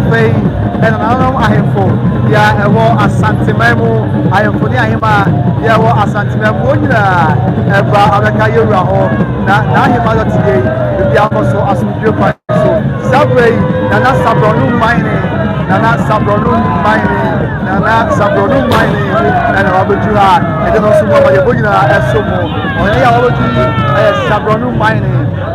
afei ɛna nanom ahemfo ya ɛwɔ Asantehemaa mu ahemfo ne ahema ya ɛwɔ Asantehemaa mu onyina ɛba abɛka yɛwura hɔ na ahema Doteyie bibi akɔ so asomdwe kwan so sabrɛ nana sabrɔno mine nana sabrɔno mine ɛna wabɛduru a ɛde no nso mu ama yɛbɔ nyinaa ɛso mu ɔyɛ yɛ a wabɛduru ɛyɛ sabrɔno mine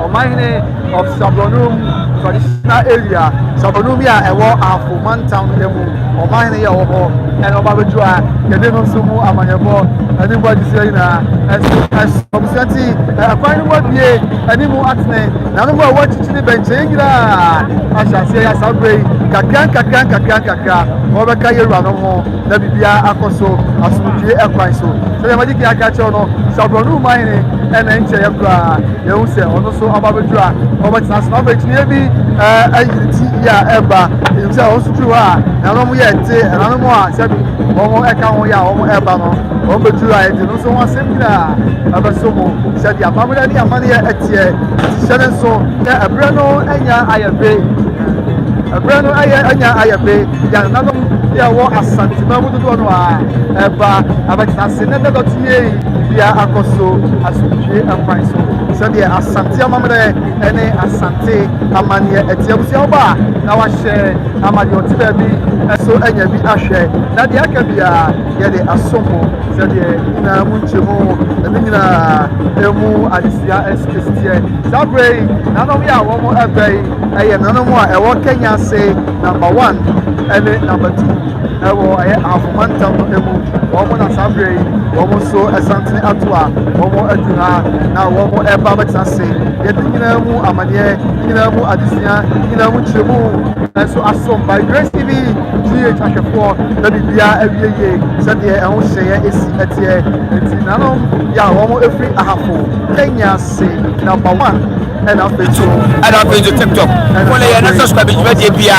ɔmine of Sabronum traditional area Sabronum ya ɛwɔ Afoman town mu ɔman ne yɛ wɔ hɔ ɛna ɔba bɛduru a yɛde no nso mu amanyɛbɔ ɛne mu adisɛ nyinaa ɛso ɔbusanti ɛkwan no mu abie ɛne mu atene na no mu a wɔakyikyiri bɛnkyɛn nyinaa ahyɛ aseɛ yɛ asabrɛ yi kakra wɔbɛka yɛwura no ho na biribiara akɔ so asomdwie ɛkwan so sɛdeɛ magye kii aka kyerɛw no Sabronum man ne ɛna nkyɛeɛ koraa yɛhu sɛ ɔno nso ɔba bɛduru a ɔbɛtena ase na ɔbɛkyiniɛ bi ayiri ti yi a ɛba ɛnim sɛ ɔno nso duru hɔ a nanom yɛ te nanom a sɛbi wɔn ɛka ho yɛ a wɔn ɛba no wɔn bɛduru a yɛde no nso wɔn asɛm nyinaa ɛbɛso mu sɛdeɛ amammerɛ ne amanneɛ ɛteɛ tihyɛ ne nso na ɛberɛ no anya ayɛbe yɛn nanom yɛ wɔ Asantehemaa mu dodoɔ no a ɛba abɛtena ase ne Doteyie bia akɔ so asomdwie ɛkwan so sɛdeɛ Asante amammerɛ ɛne Asante amanneɛ ɛteɛ abusua woba na wahyɛ amadeɛ ɔte baabi ɛso anya bi ahwɛ na deɛ aka biara yɛde asom mo sɛdeɛ nyinaa mu nkyɛmu ɛne nyinaa ɛmu adesua ɛsiteɛ saa berɛ yi nanom yɛ a wɔn ɛbɛ yi ɛyɛ nanom a ɛwɔ Kenya ase number 1 ɛne number 2 ɛwɔ ɛyɛ Afoman town no mu wɔn na saa berɛ yi wɔn nso ɛsantene ato a wɔn adu ha na wɔn ɛba bɛtena ase yɛde nyinaa mu amanneɛ nyinaa mu adesua nyinaa mu nkyerɛmu ɛnso asom by Grace TV GH ahwɛfoɔ na biribiara awie yie sɛdeɛ ɛho hyɛeɛ esi ɛteɛ nti nanom yɛ a wɔn efiri ahafo Kenya ase number 1 ɛna afei nso TikTok wọlé yẹn na subscribe jùlọ di bia a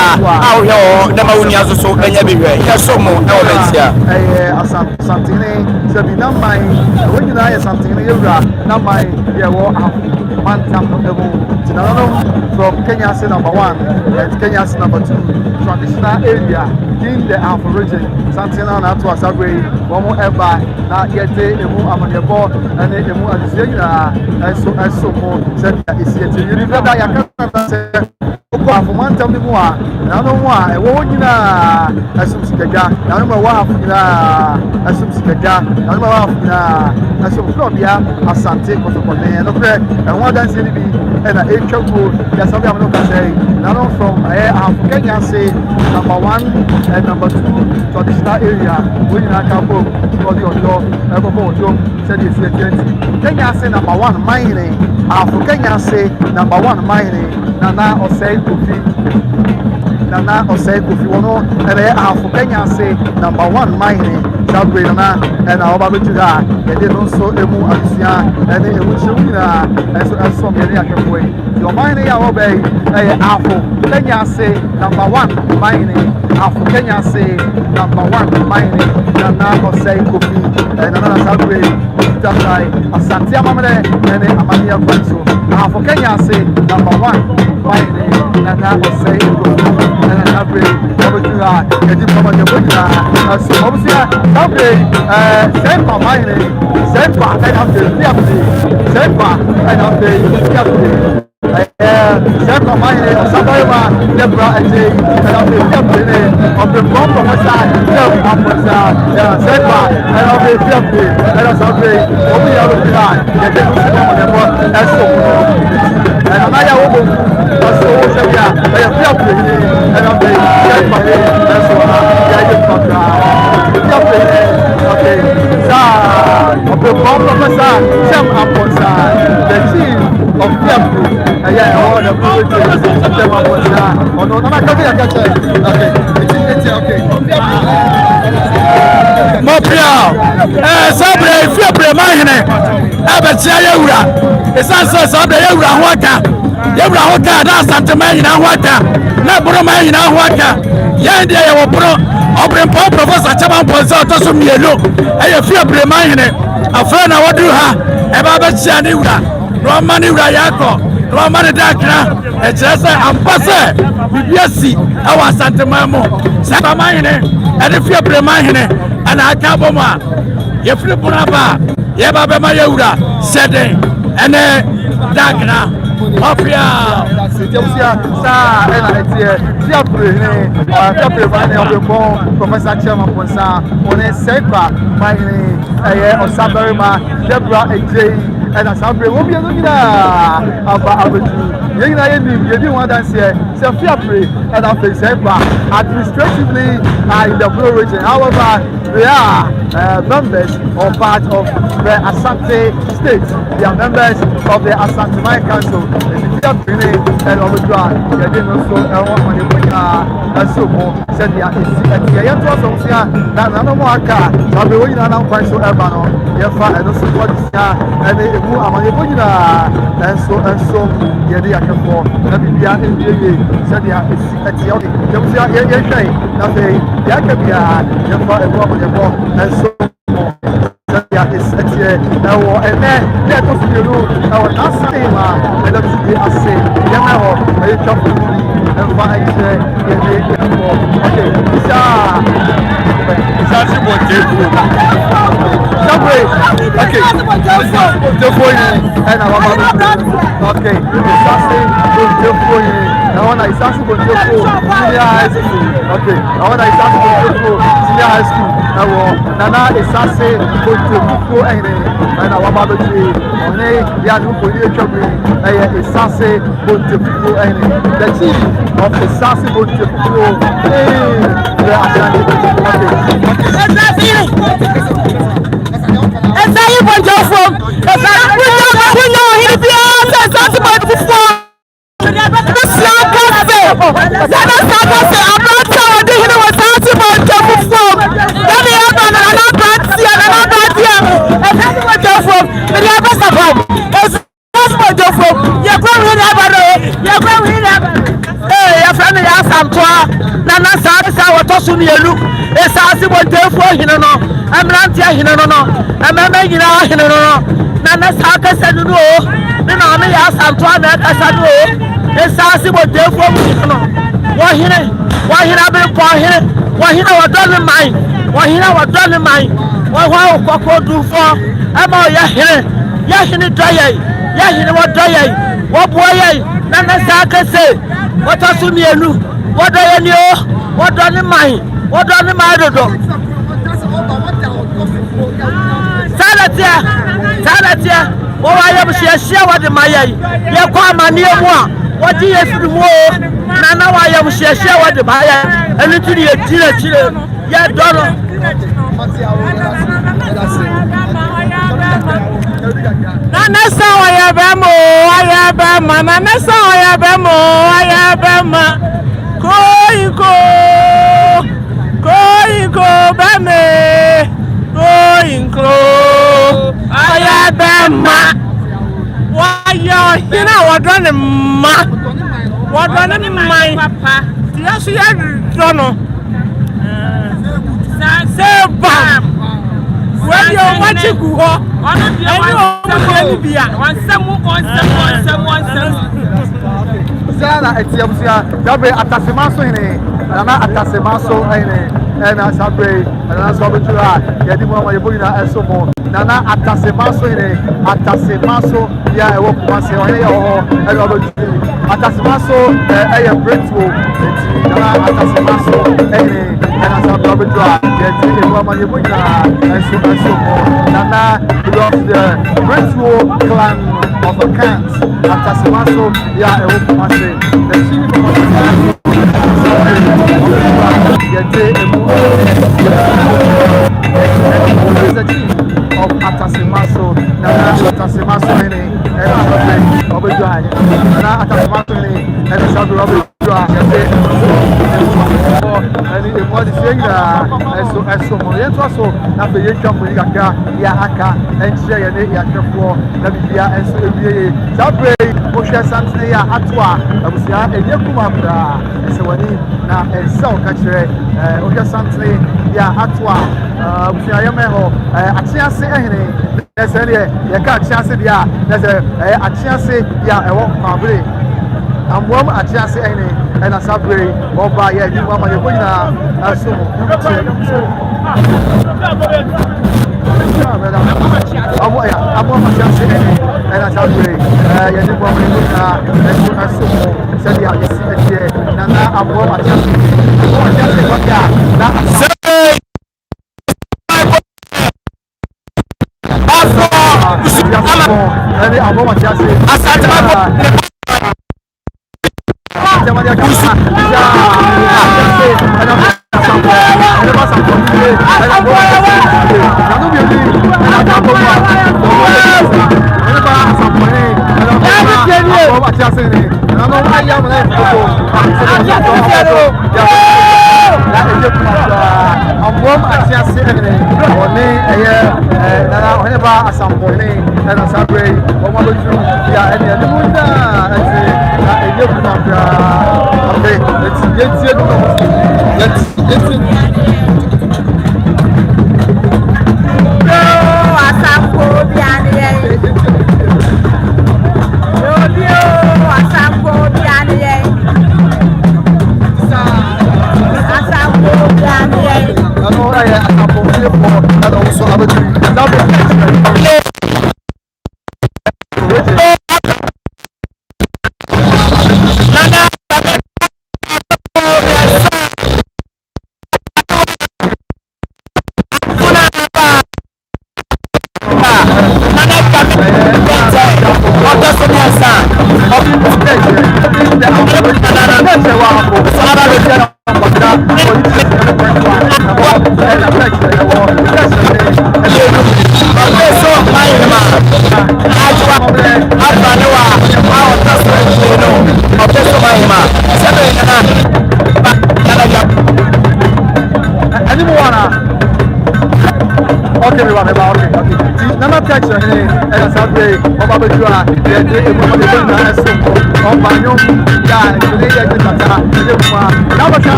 wohwɛ wɔ na ma woni asoso ɛnyɛ bi hwɛ yɛ so mo ɛwɔ bɛntia ɛyɛ Asantene sɛbi na man wɔn nyinaa yɛ Asantene yɛwura na man yɛwɔ Afoman town no mu tinanom from Kenya ase number 1 and Kenya ase number 2 traditional area in the Afro region Asantene na ato asagbe wɔn ɛba na yɛde emu amanyɛbɔ ɛne emu adesua nyinaa ɛso mo sɛdeɛ esi ɛte yɛde dada yɛaka sɛ okɔ Afoman town no mu a nanom a ɛwɔ hɔ nyinaa ɛsom sikadwa nanom a ɛwɔ ahafo nyinaa ɛsom sikadwa nanom a ɛwɔ ahafo nyinaa ɛsom kurɔbea Asante kɔtɔkɔnɛɛ no korɛ ɛho adanseɛ no bi ɛna ɛtwa kuo yɛsɛ bi a mo no kasa yi nanom from ahafo Kenya ase number 1 and number 2 traditional area wɔn nyinaa ka bom ɔde ɔdɔ ɛkɔkɔ ɔdɔm sɛdeɛ esi ɛteɛ nti Kenya ase number 1 mine ahafo Kenya ase number 1 mine Nana Osei Kofi wɔn ɛna yɛ ahafo Kenya ase number 1 mine sabre nana ɛna ɔba bɛtu ha yɛde no nso emu adesua ɛne emu hyɛm nyinaa ɛso yɛne ahwɛfoɔ yi deɛ ɔman ne yɛ a wɔbɛ yi ɛyɛ ahafo Kenya ase number 1 mine ahafo Kenya ase number 1 mine Nana Osei Kofi nana sabre tatai Asante amammerɛ ɛne amanneɛ kwan so ahafo Kenya ase number 1 mine Nana Osei Kofi ɛna sabre ɔbɛtu ha yɛde pama yɛbɔ nyinaa ɛso ɔbɛsia sabre sɛmpa mine sɛmpa ɛna afei sɛmpa ɛna afei sɛmpa mine Asantehemaa ne bra ɛgye ɛna afei fiapre ne ɔbɛbɔ prɔfɛsa ne apɔsa sɛmpa ɛna afei fiapre ɛna sabre ɔbɛyɛ ɔbɛtu ha yɛde no so pama yɛbɔ ɛso ɛna na yɛ wɔbɔ ɔso ɔwɔ sɛ bia ɛyɛ fiapre ne ɛna afei sɛmpa ne ɛso ha yɛayɛ kakra fiapre ne okay ọ̀pẹ̀pọ̀ Professor Shem Aponsa the chief of fiapre ẹ̀yẹ ẹ̀wọ́ the project Shem Aponsa ọ̀nà ọ̀nà kẹ́kẹ́ yẹ kẹ́kẹ́ okay mo pia sabre fiapre ma hene abetia yewura esanse sabre yewura ho aka da Asantehemaa nyina ho aka na boro ma nyina ho aka yɛn deɛ yɛwɔ boro ɔbrɛmpa Professor Shem Aponsa ɔtɔ so mmienu ɛyɛ fiapre ma hene afra na wɔduru ha ɛba bɛkyia ne wura na ɔma ne wura yɛakɔ no man dakra e chese ampase bibiasi e wa Asantehemaa mo se ba mahene e de fie bre mahene ana aka boma ye firi bunaba ye ba be ma yewura seden ene dakra Opia ça elle a été si après professeur chairman pour ça on est seba on Asantehemaa Deborah Ejei and Asante will be about you want to say and administratively in the Blue region. However, they are members or part of the Asante state. They are members of the Asantehemaa Council. And on the ground, they didn't also said they are that no more car. I'll be waiting on quite so Ebano. And also what is and so yedi akefo na bibia nbie said they are etiodi dem say ye na say ya ka bia ye fa ebo amanyebo and so said they are etie na wo ene ye to firu na wo Asantehemaa and that be ase ye na ho e chofu ni and fa ise ye okay isa si bo jefu okay and okay, Asante Bonjefo. I want Asante Bonjefo Senior High School. Okay, I want Asante Bonjefo Senior High School. Now, Nana Asante Bonjefo and I want to be on a young Bonjefo. Asante Bonjefo the chief of Asante Bonjefo. What I am share what the Maya, you come and near one. What is the war? Now I am share what the Maya, and into the chile, yeah, dollar. Nana saw I have a more, Nana saw I have a more, I have a ma. Go, Bame, going close. I have a ma. Why you know what done in ma? What done in my papa? Yes, you have done. Say, bam. When you're watching go, and you are Sana etiamsia dabe atasemaso ine na atasemaso ine na sabre na so betura yedi mo ma yebo ina esomo na atasemaso ine atasemaso ya ewo kumase ohe ho e do atasemaso e breakthrough eti na atasemaso ine na sabre betura yedi ewo ma yebo ina esomo na because the breakthrough clan of the cans atasemaso ya ewo kumase the chief of Asantehemaa, Nana Asantehemaa ini, Nana Asantehemaa ini, and Sabu and it was saying as so Morian also, not the young company, Yaka, and Shay and Yakafo, Nabia, and so Sabre, Moshe Santea, Atwa, I was there, and Yakumabra, and so when he now and so catcher, Moshe Santea, Atwa, Yameho, Atia Sehene. Yes, you can't chance it. Yeah, there's a chance. Yeah, I won't probably. I'm warm a chance any and a subway or by a new woman. You're going to assume. I'm warm a chance and a subway. You new woman to assume. Said, yeah, you see it here. Now I'm warm a chance.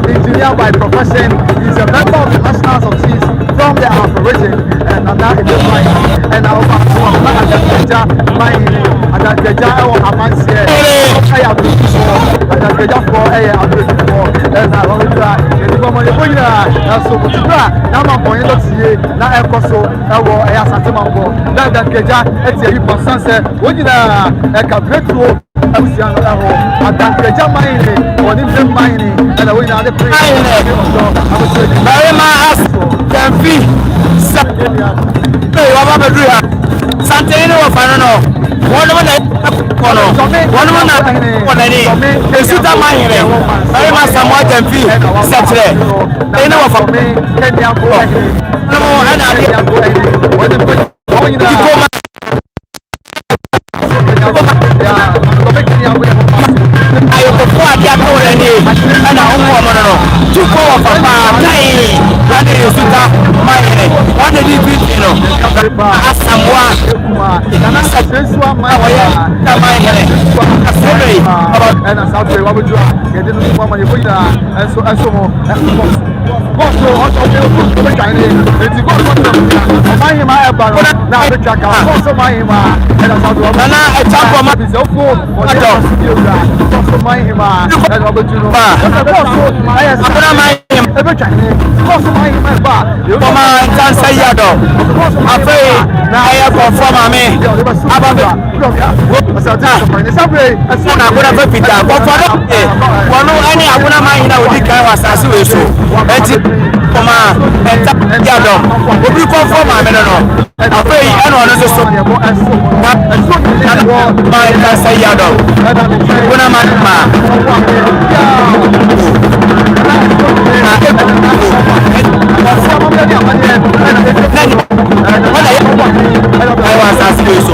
Engineer by profession, he's a member of the National of Chiefs from the origin, and now it is like, and now Asante wa fano one kono one na esuta mahire ari ma samwa jamfi setre ene wa fa no ana ali ayo ko kwa dia ko le ni ana omo mo no tu ko wa papa kai ane esuta mahire one di no asamwa kana sasua mahire ta mahire asere ana Asante wa bujua yede no mo ma ye boyira enso mo Gosto, eu caí esse gosto mais uma é para na beca gosto mais uma era só do na é chapo mas eu vou gosto mais uma é no bujuro gosto é agora mais é beca gosto mais uma ba eu toma chance ya do afei na é conforme a mim abaga Asante sabe na agora vai ficar conforme quando ani agora mais na odi kai wasase we so enti koma enta yado obi conform am no afei eno no so na ma enta say yado kuna man ma I was asking so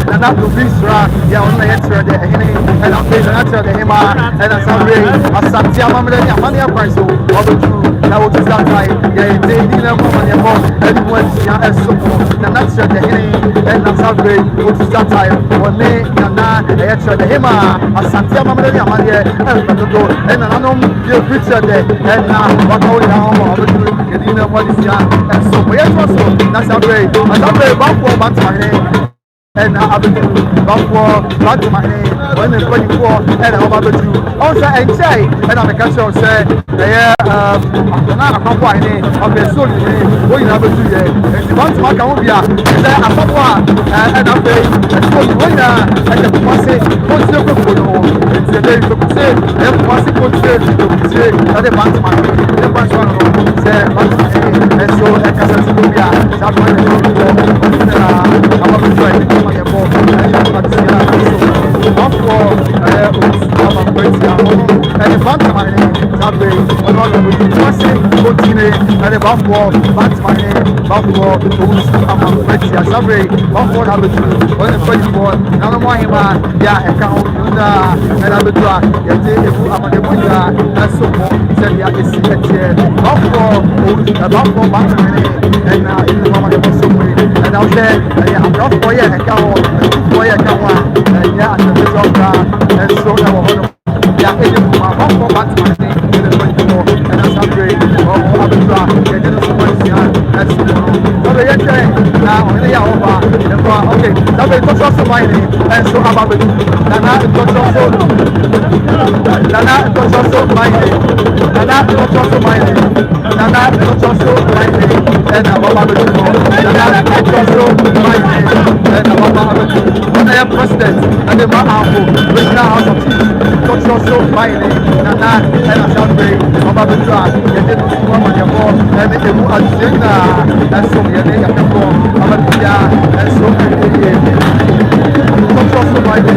Nana Bisra, ya on the answer the Hene, and I'm the answer the Hema, and Asantehemaa, Manhyia price of the two. Now what is that time? Yeah, they didn't want your mom, anyone's young as support, Nana the Hene, and Asante, what is that time? One day, Nana, the answer the Hema, Asantehemaa, Manhyia, and the door, and I know you're preacher there, and now what all down of the two, you didn't want this young, and so we are also, that's a way, back for my and I have to my name when it's 24 and I'm about to also and say and I'm a catcher say yeah I'm not quite of the soul what you have to do and you want to make a movie say I thought and I'm very and so you win and the passé what's the problem it's a day to say and passé coach say that the bank man the bank man say and so I can say movie that's why I'm about to try my ball and the bank money that way on all of the passing continue and the back wall bank money back wall to am pretty as a way back wall have to on the first ball now no Manhyia yeah account and I will try yeah they am the money and so said yeah is it back wall bank money and in the mama the so way and I said yeah I'm not for yeah account for yeah account and yeah and the job and so now yeah it is my back bank money in the 24 and that's how great I will try yeah this is what that's so the yeah now when they are over okay that will touch also my name and so about it Nana touch also my name Nana touch also my name Nana touch also my name and about it Nana touch also my name and about it when I am president and the man regional house of chiefs touch also my name Nana and Asante about the track and then Manhyia and the move as and so yeah they have Manhyia and so touch also my name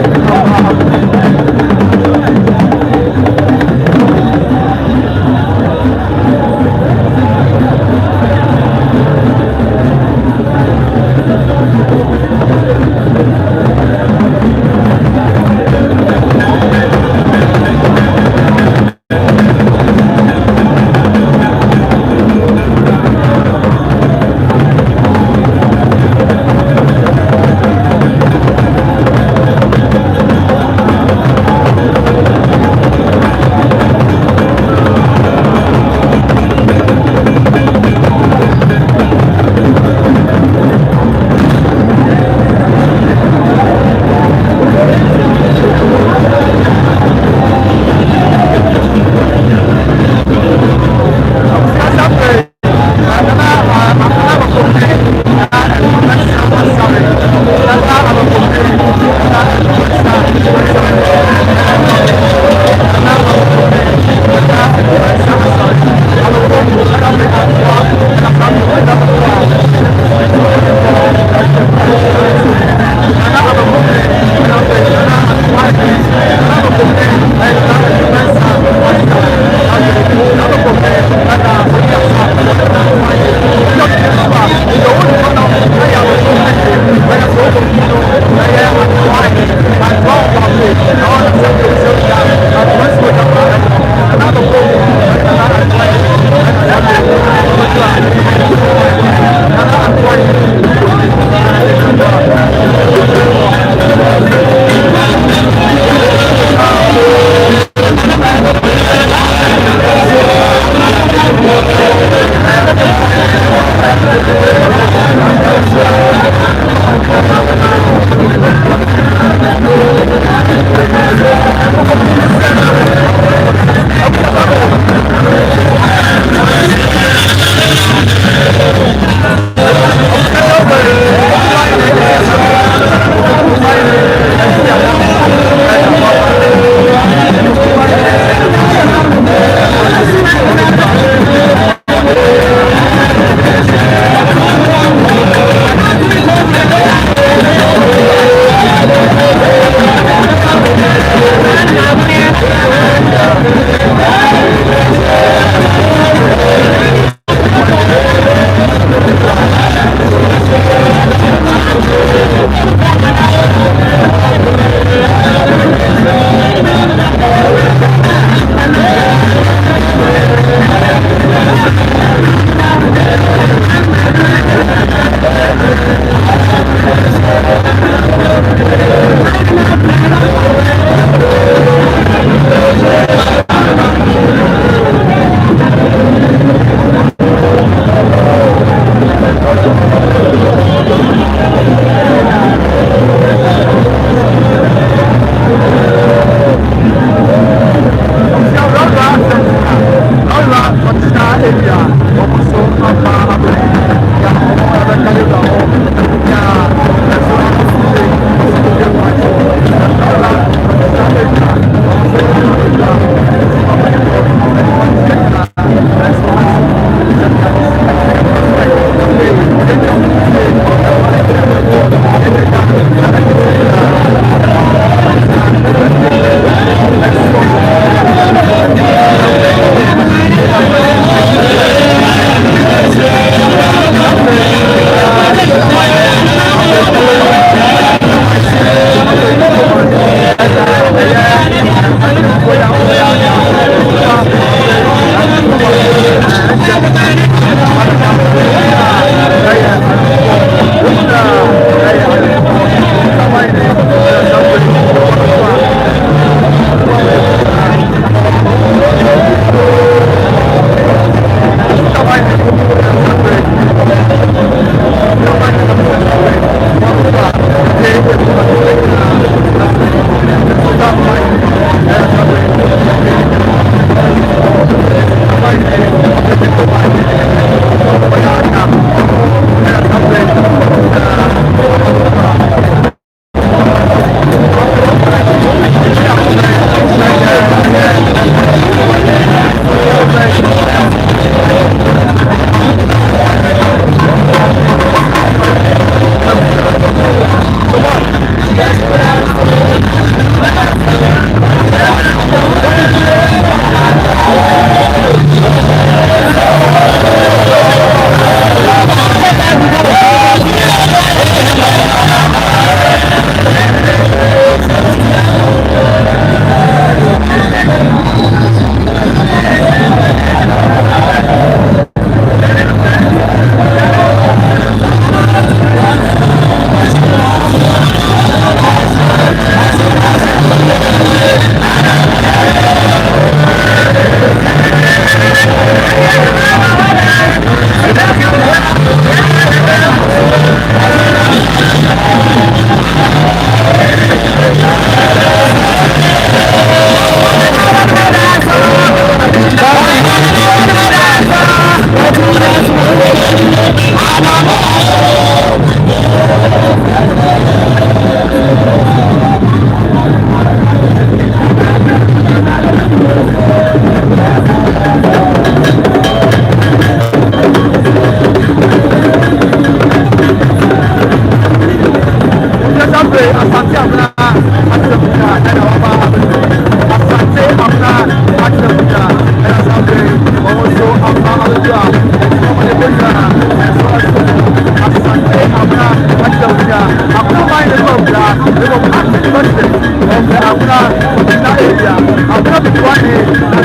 abena bitwane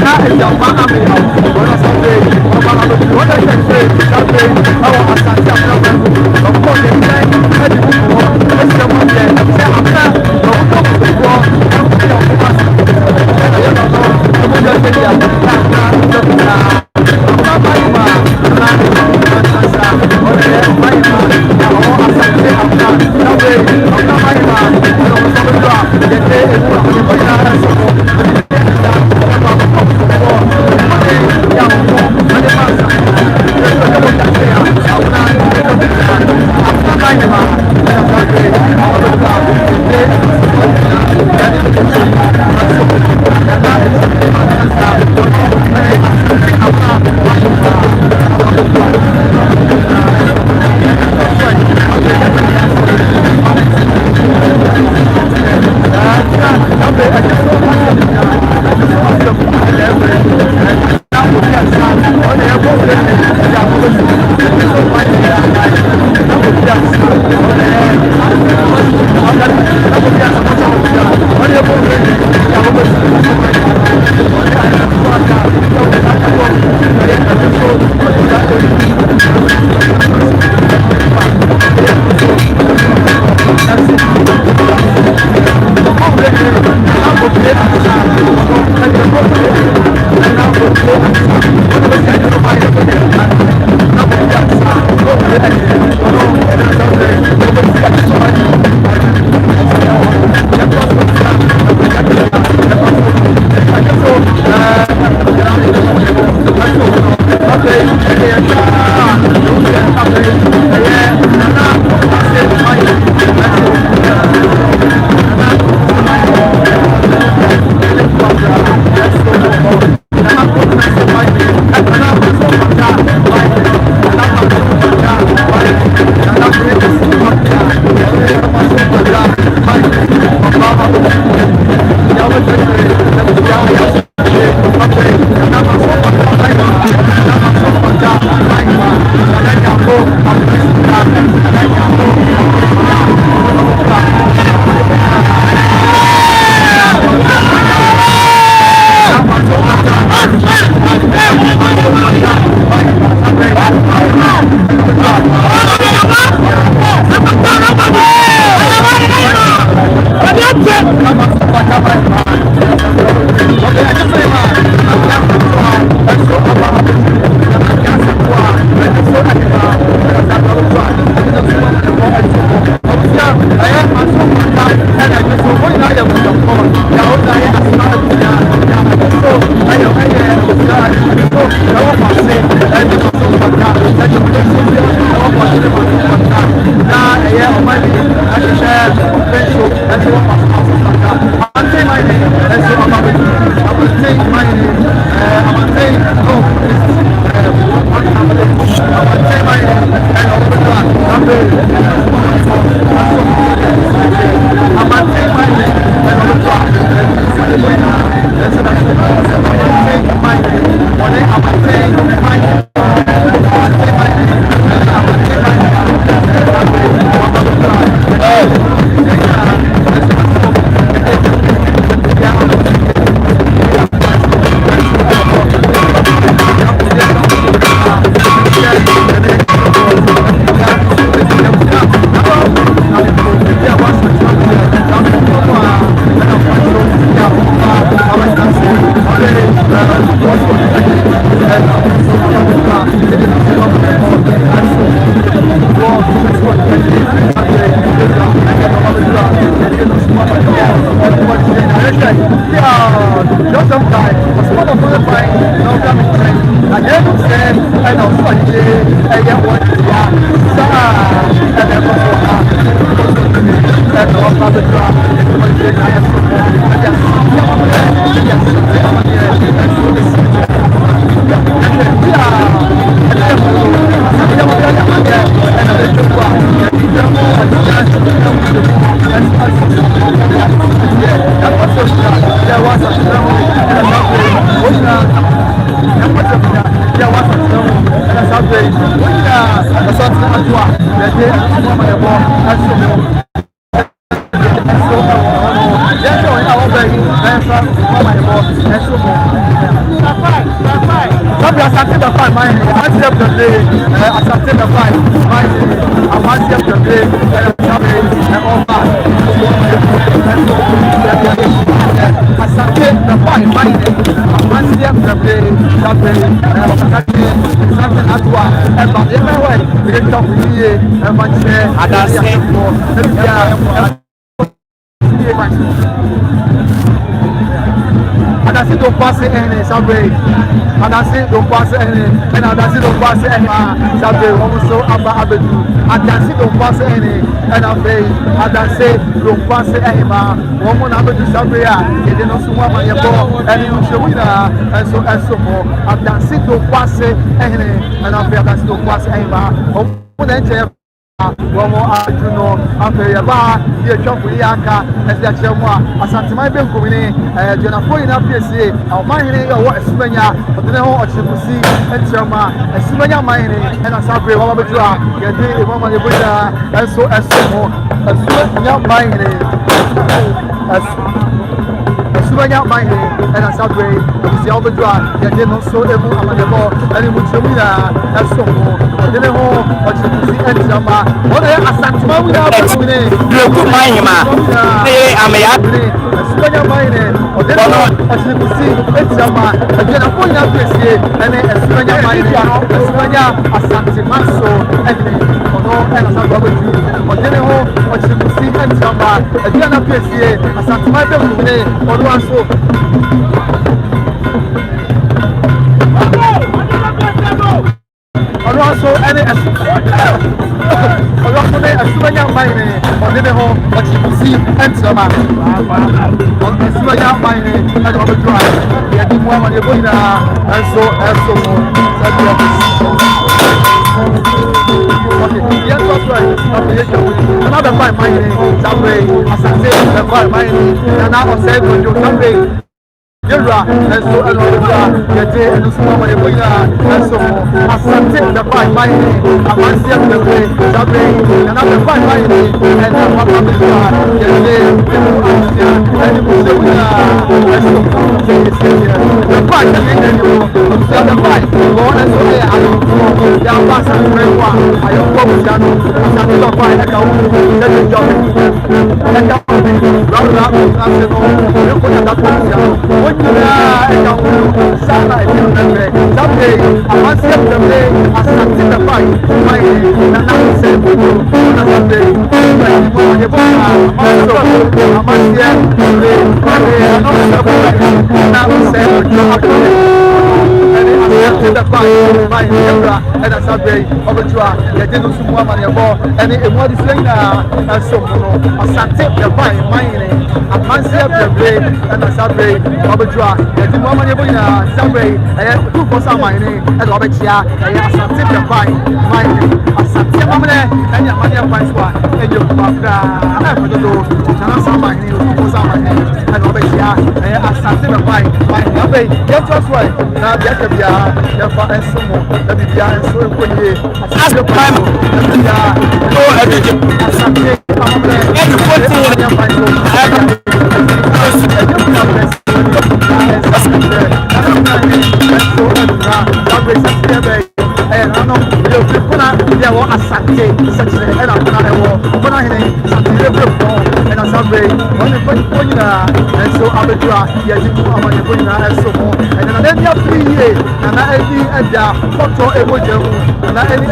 na ejamba amenya ona Sunday ona balo ona kese Sunday awo Asante abena balo ọkọ de nẹ ẹdi kúkú wọn ẹsẹ wọn yẹ ṣe àpẹ lọkọ kúkú wọn ẹkú yẹ ọkọ máa sọ ẹyẹ lọkọ ọmọ yẹ ṣe yà káàkiri lọkùnrin ọmọ báyìí wà ọmọ àṣà ọdẹ báyìí wà àwọn Asante àpẹ náwó ọmọ báyìí wà ọmọ sọgbẹjọ yẹtẹ ewu àwọn ìbọn yàrá ẹsẹ wọn ọdẹ ẹsẹ ọmọ ọkọ kúkú wọn ọdẹ yà wọn ọdẹ máa sọ ẹsẹ ọdẹ wọn yà ṣe yà àwọn náà ẹsẹ Asante the fine, my Manhyia the day, Asante the fine, my Manhyia the day, and all that. Asante the fine, my Manhyia the day, something at what, and by the way, we talk here, and my chair, and I see don't pass it any Saturday. And I see don't pass it any, and I see don't pass it any Saturday. Also, Avenue. And I see don't pass it any, and I say, and I say don't pass it any man. One more Avenue Saturday. It didn't know someone your ball, and you show me that, and so more. And I see don't pass it any, and I feel that don't pass any man. One more afternoon, after your bar, your shop with Yaka, as the Chama, Asantehemaa been coming Jennifer in APC, our mining or what Sumania, but then all you will see, and Chama, and Sumania mining, and Asante, what about you? Get the woman, and so as more, as Sumania mining, as Sumania mining, and Asante, is the other drive, get in also able among the ball, and it would show me that as so more, but then all what you will see, and Chama. What are Asantehemaa without Manhyia? I'm a Spanish mine, or then as you see, it's a man. Again, I'm going out this year, and a Spanish mine, Asantehemaa, so and as a Robert, or then what you see, and some again up this year, Asantehemaa, or one so. Also, any Sumania mining, or never home, what you can see, and Sama. Sumania mining, and on the drive. We are doing one on your boy, and so more. Okay, yes, that's right. Another fine mining, Saturday, Asante, the fine mining, and now on Saturday. Yera, and so another day, and so many women, and so Asante the fine mining, Manhyia the way, and I'm the fine mining, and I'm a family, and you will see and so the fine, the fine, Lord, and so I don't pass and pray one. I don't go with Jano, Asante the fine, I can't let you jump. And I can't run out of the you put that position. Sana someday I want to see the day Asante the fight my na say someday the fight my and as a day of a draw the didn't see one man ball and it was saying and so Asante the fight my Manhyia the day and as a day of a draw the one man Saturday two for some mining and Robertia Asante the fight my Asante Mamma and your money finds one and your mafra I don't know some mining for some mining and Robertia Asante the fight my way get us right now get the the far and so more the media and so as the time oh everything Asante Mamma and 14 and I know you're Asante, such and I'm not a war. When I hear something and I say, and so I will try, yes, you are my and so more. And then you have 3 years, and I any photo emoji, and I any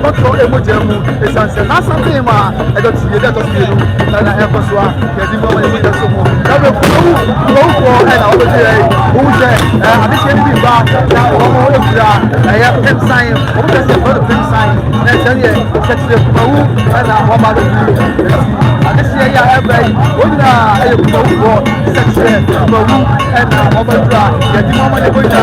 photo emoji. It's Asantehemaa, I don't see that of you, and I have a swap, yes, you are my and so more. I will go for and I will say, who said, I didn't be back, now all of that, I have 10 signs. What does the big sign? Let's tell you, such a move and a woman. And this year, I have a war, such a move and a woman. Get the woman of DJ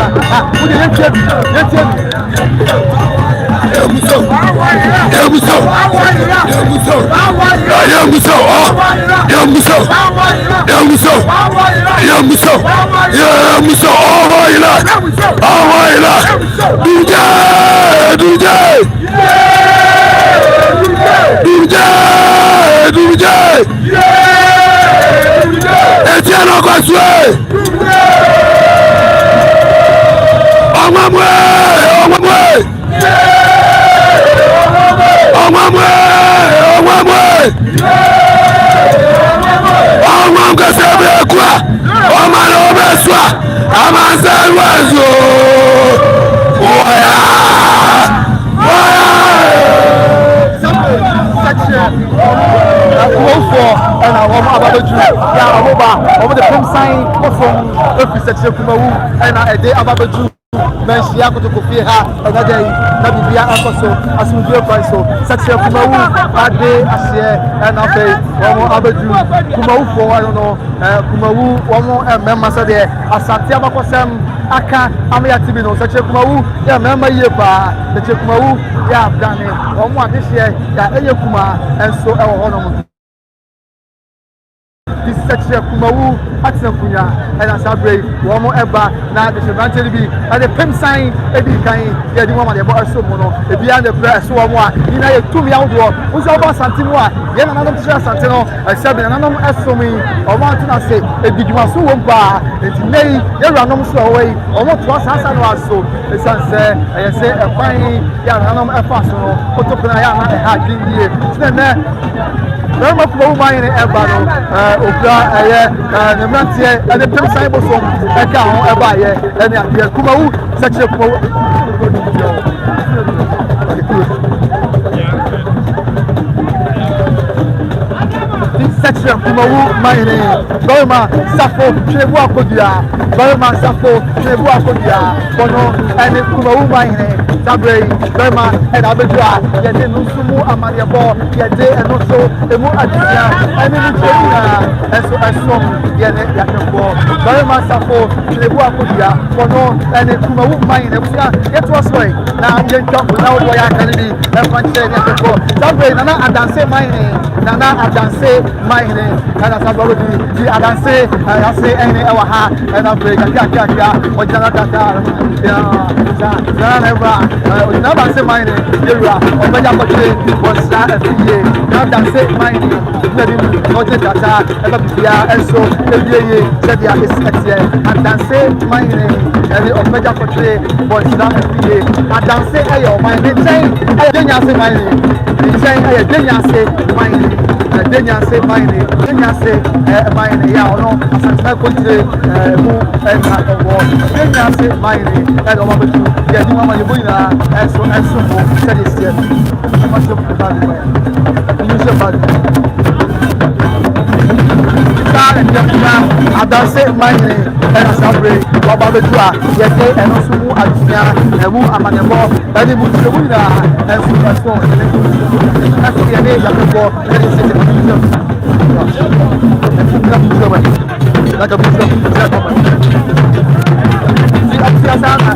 Manhyia kotokofi ha enada yi na bibia akoso asumdue kwanso sache kumawu ade ahye na fe womo abedu kumawu fo no kumawu womo memma so de asante abakosem aka amya tibi no sache kumawu ya memma yie pa sache kumawu ya abdane womo adehye ya eye kuma enso ewo hono Sache kumawu atina kunya ena sabre womo eba na de chevanteli bi ade pem sign edi kan ye di mama de bo aso mo no ebi ande press wo mo a ina ye tumi awdo unso ba Asante mo a ye na nanom tire Asante no sabe na nanom aso mi o ma tuna se ediguma so wo ba enti nei ye ranom so we o mo to asasa no aso esanse ye se ekwan ya nanom afa so no otopena ya na ha dwindie tine Rama kumawu mine eba no okra eye ne mrantie ade pem sai bosom eka ho eba ye ene ade kumawu sache kumawu Sache kumawu mine Rama safo chebu akodia Rama safo chebu akodia bono ene kumawu mine sabre Rama ena bedua ye de nusumu amariabo ye de enoso emu adisia ene nuchina eso yene yakembo Rama safo chebu akodia bono ene kumawu mine busia yeto asoi na ye ntambu na wo ya kanbi e fanche yakembo sabre nana adanse mine ana sabalo di adanse ase ene ewa ha ena break kaka ojana tata ya na never ojana adanse mine yera obeja koche bosa afiye na adanse mine nadi oje tata eba bia enso ebieye sedia esie adanse mine ene obeja koche bosa afiye adanse eyo mine chain enyase mine chain eyo enyase mine Denyase mine ya ono Asante koche mu ena owo Denyase mine ena owo betu ya ni mama yebo ina enso mo sede sie ma se ko ba ni se ba Sare jepna adanse mine ena sabre baba betu a ye de eno so mu adunya emu amanebo eni mu se mu ina enso That's the idea of the ball. Let it sit in the museum. Like a museum. See, I'm still down. I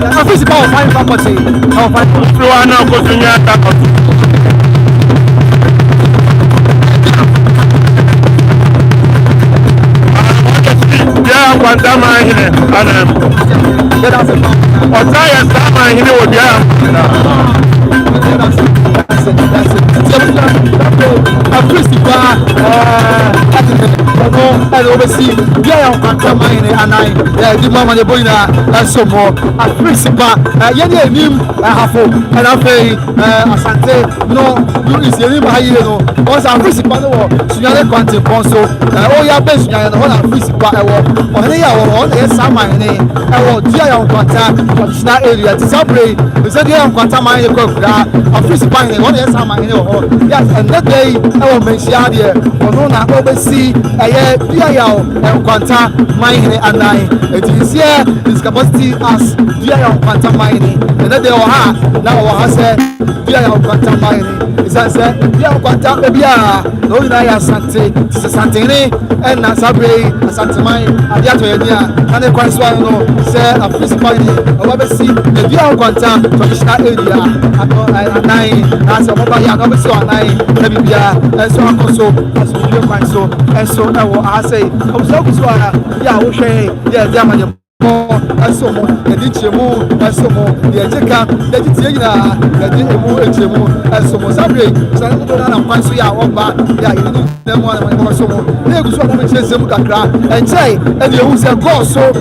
feel afisi pa o fine property o fine flow na ko dunya ta ko ya kwanta ma hine ana ota ya sama hine wo bia a principal and oversee yeah mine and the mama the boy na so more a principal yeah him hafo and afei Asante no you is him high no once a principal no sunyale kwante ponso oh ya be sunyale no na principal e wo ohne ya wo on yes sama hine e wo dia ya kwanta na area disabre we say dia kwanta mine ko kura a principal hine on yes sama hine wo yes and that day e wo mention there ono na oversee dia ya kwanta mine anai it is here his capacity as dia ya kwanta mine and that day ha na ha say dia ya kwanta mine is say dia kwanta bia no na ya Asante Asante ni and na sabre Asante mine adia to yania na ne kwan so no say a principal ni oversee dia kwanta traditional area anai na say oba ya no be so anai na bibia so akoso as we do kwan so and so na wo I say so ya wo hwe ya dia manye asomo edi chemu asomo ye jeka edi tiena edi emu echemu asomo sabre sana ko na kwan so ya oba ya yini na mo na asomo na guso na me chesemu kakra enchai edi ehu se go so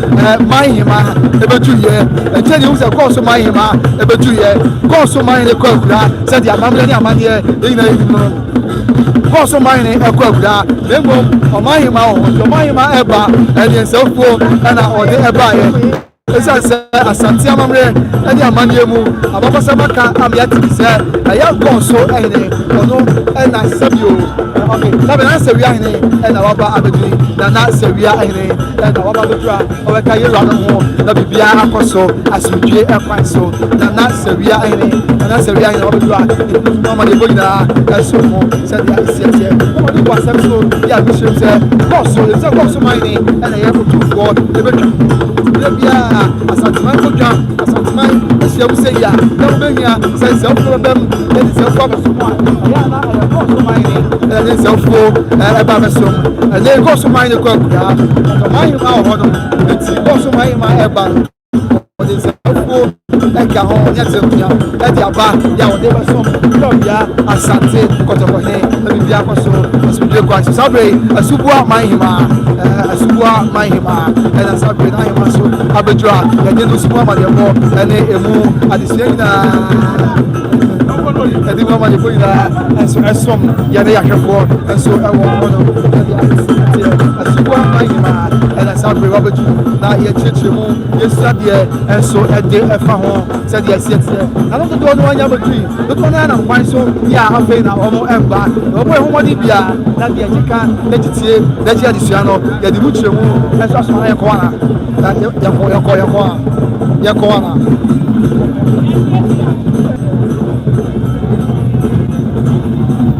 Manhyia ebetu ye enchai edi ehu se go so Manhyia ebetu ye go so Manhyia ko akura se dia mamre ni amane ye na yini Koso mine ekwagura dembo Manhyia o Manhyia eba eni nsefo na ode eba ye esa se Asantehemaa mre eni amane mu abakasa baka amiati se aya koso ene ono na sabio okay sabe na sewia ene na waba abedui na sewia ene na waba bedura o weka yero no ho na bibia akoso asudwe ekwanso na sewia ene na sewia ene obedura no ma de boyina eso mo se dia ese o de kwasem so ya bishop se koso mine na ye ko tufo ebetu bia Asantehemaa ko dwa Asantehemaa ese bu se ya na obehia se problem eni se ko so mo ya na koso mine eni se fo eba besom eni koso mine ko akura Manhyia o hono enti koso Manhyia eba odi se fo eka ho nya se kunya edi aba ya odi besom bia Asante kotoko he bia ko so asubie kwa sabre asubua Manhyia ena sabre na Manhyia so abedra ya de no subua ma de mo ene emu adisia na edi mama de boyina esom ya de yakefo enso ewo mono asubua Manhyia ena sabre wabetu na ye chechemu yesadie enso ede efa ho se de asietie na no do no anya betui do no na kwan so ya afi na omo emba obo ehomodi bia na de jika legitie legia adisia no ya de muchemu enso aso na yeko ana yeko ana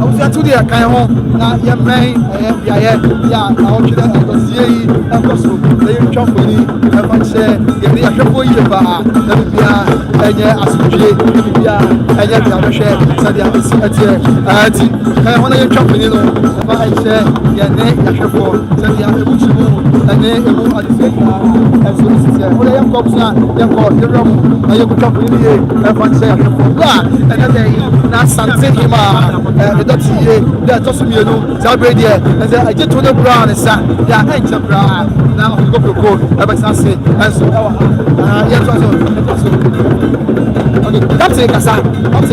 awusia tu de kan ho na ye men bia ye ya na o twede adosie yi enkoso na ye twafo ni efanche ye de ahwefo yi ba na bia enye asudwe bia enye bia hwehwe sadia atie ati kan ho na ye twafo ni no ba enche ye ne ahwefo sadia ebuchimu ene emu adosie ya enso sise o le ye kopsa ye ko yerom na ye twafo ni ye efanche ahwefo bla ene de na Asantehemaa Doteyie da tosumienu sabre die eze aje to the brown sa ya enche bra na go proko abasase enso ya to so okay captain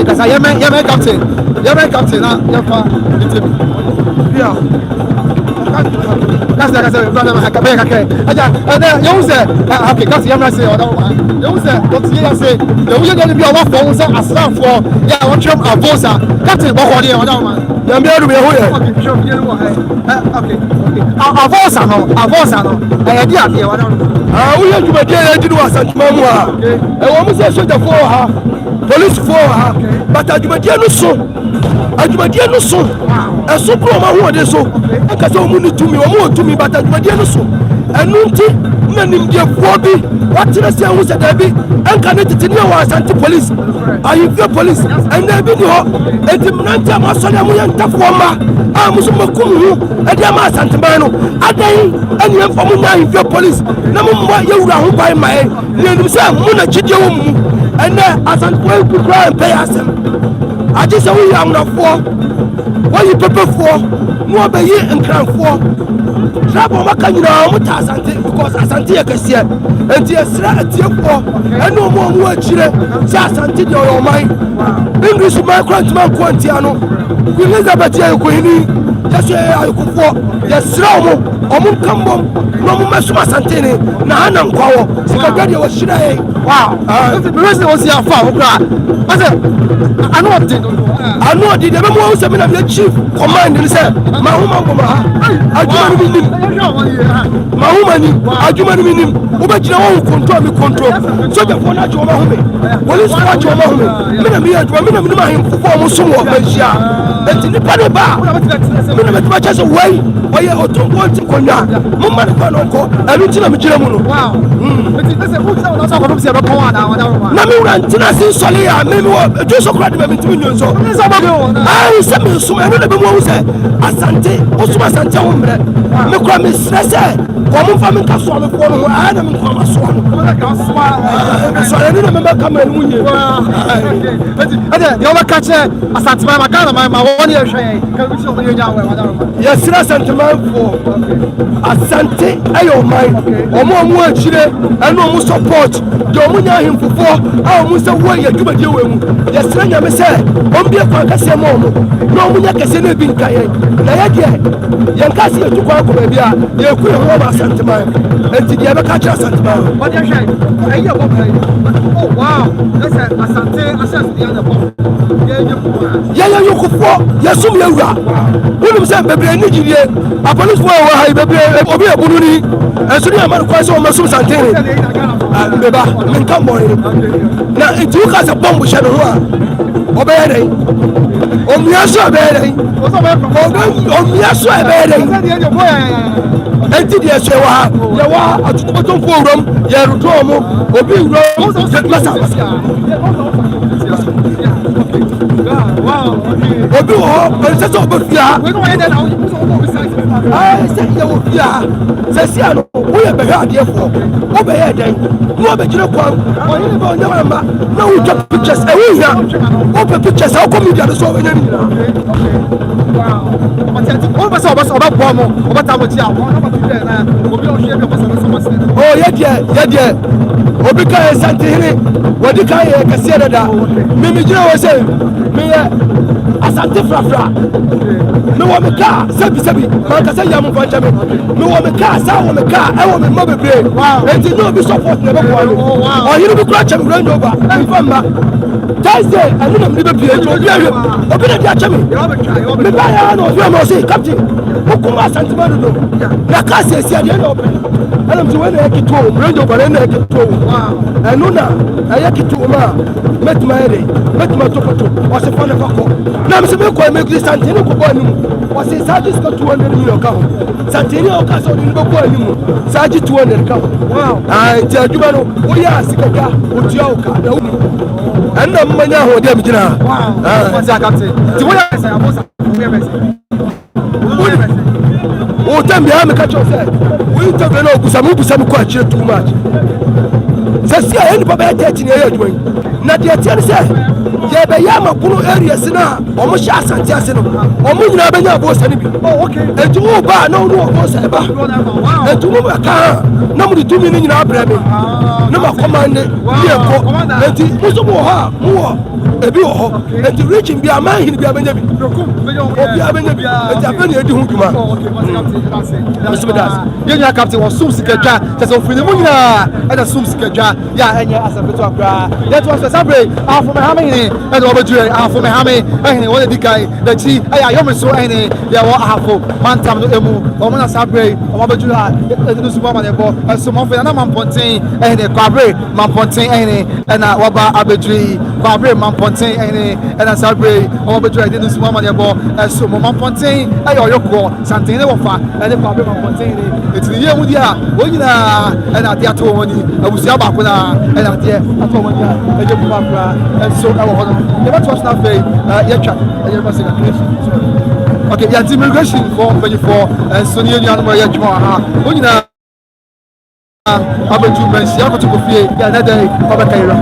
kasa yemen captain na ya fa item bia kasa brother ma ka be ka ke aja you say okay kasa yemen say oda ma you say Doteyie ya say you go be owa for say asrafo ya won trim avosa captain bo ko dey oda ma dem be do be ho ye okay sure be no okay avosa no e di ade oda we you be dey do Asantehemaa mu a e wo mu say soldier for ha police for ha but adwumadie no so eso pro ma ho de so aka so mu ni tumi o mu tumi but adwumadie no so Enunti na nimdefuo bi watena se hu se da bi enka ne tete ne wa Asante police ayifie police enda bi ni ho etimnante amasole mu yentafo ma a muso makum hu edi ama Asante man no adan eni emfo mu nya ayifie police na mu mwa yewura ho bai mai ne nim se mu na chide wo mu ene Asante police ku kra pay asem aje se wo yamnafo wo yi pepefo no obeyi nkranfo Trabo makanyina omuta Asante because Asante yekese enti esra atiefo ene omo omo achire sa Asante de oyoman English man kwantman kwantia no Queen Elizabeth ayikohini yeso ayikofo yesra omo kambom no omo mesuma Asante ne na hana nkwawo sika gade wo shira ye the reason was here for okra ase anu odi de mo se me na be chief command ni se ma huma ngoma ha adwuma ni nim ma huma ni adwuma ni nim wo be gina wo control mi control so de fo na jo ma hume police wa jo ma hume me na mi adwuma me na mi ma him fo mo so wo manhia enti ni pa ne ba me na me tuma chase wai oye otungo ti konya mo ma ko no ko elu ti na mi gina mu no enti se who say na so ko do se do ko ada na mi ura ntina sin sole ya me mi wo do so kura de me ntimi nyonso ai se me suma eno de be mo se Asante o suma Asante wo mre me kura me stresse ko mo fa me ka so me fo no ai na me ko ma so no ka so eno na me ba ka ma nu nye ade yo ba ka che Asante ma ka na ma woni e hwe ka bi so yo nya wa da yes na Asante ma fo Asante ayo mai omo achire eno omo support de omo nya him fofo a omo se wo ye dwuma de we mu yes na nya me se ombie kwa kase mo omo na omo nya kase na bi nka ye na ye de ye nka se etu kwa ko ba bia ye ku ho ba Asante ma enti de be ka kira Asante ma o de hwe ayi bo ba oh wow that's Asante access the other bomb ye yokofo yesum ye wura wonu se bebre ni girie a police boy wa hai bebre obi ebunu ni enso ni amar kwa se o masum Asante beba min kan boy na itu ka se bomb she no a obeye dai o miaso obeye dai o miaso obeye dai enti de se wa ye wa atutuboton fo urom ye ruto mo obi urom masa obi wo se so obofia se ye wo fia se sia no wo ye behwe adefo wo be ye den no be gire kwa o ye be onye ma na wo take pictures e wo hia wo be pictures e ko media so we nyani o be so oba bo mo oba ta mo ti a wo na ba bi na obi o hwe be pasa o ye die obi ka Asantehemaa wodi ka ye kase dada mi gire wo se mi ye Asante frafra me wo me ka sebi man ka se yam fancha me wo me ka sa wo me ka e wo me mo bebre enti no bi support ne be ko o yiri bi kura chem range over e famba Thursday anu na me be pie jo bi awe obi na dia chem me ba ya no obi mo se captain okuma Asantehemaa do na ka se sia de no open alam tu we na ekito range over na ekito anu na ayekito ma metuma ere metuma topoto o se fone fako na me se me ko me Asante ne ko bo animu o se saji ska 200 million ka ho Asante ne o ka so ni bo animu saji 200 ka ho wow ai ti aduma no o ya sika ka o ti o ka da uni anna mmanya ho de mjina wow o ti akate ti wo ya sa abosa o tembe ha me ka cho se we interview no busa mu ko achire too much se sia eni baba ya techi ne ya duan na de tiare se ye be ya makunu area sina o mo sha Asante ase no o mo nyina be nya abosa ni bi oh okay etu wo ba na no abosa e ba etu mo ka na mo di tumi ni nyina abra me na ma command ye ko enti muso mo ha mo ebi wo ho enti reaching bi ama hin bi abenya bi obi abenya bi enti afani edi hu djuma ye nya captain wo sum sikadwa tese ofini mo nyina e da sum sikadwa ya enye asabeto akra ye to so sabre afo me ha me ni e do obedure afo me ha me ehni wo di kai da chi aya yo me so ehni ya wo afo mantam no emu o mo na sabre o obedure e do super man e bo so mo fe na mamponten ehni kwabre mamponten ehni e na wo ba abedure kwabre mamponten ehni e na sabre o obedure e do super man e bo so mo mamponten ayo yo ko Asante ne wo fa ɛne paabe ma pɔnten ne eti yie mu deɛ a wɔn nyinaa ɛna adeɛ ato wɔn ani abusua baako na ɛna adeɛ ato wɔn ani a ɛgye mu akora nso ɛwɔ hɔ no yɛbɛto ɔso n'afei yɛtwa ɛyɛ bɛ sɛ okay yɛnti immigration for mpanyinfoɔ nso ne yɛn nuanom a yɛ adwuma wɔ ha wɔn nyinaa abɛtu mɛnhyia akoto kofie yɛ ɛnɛ dɛ ɔbɛka yɛrɛ.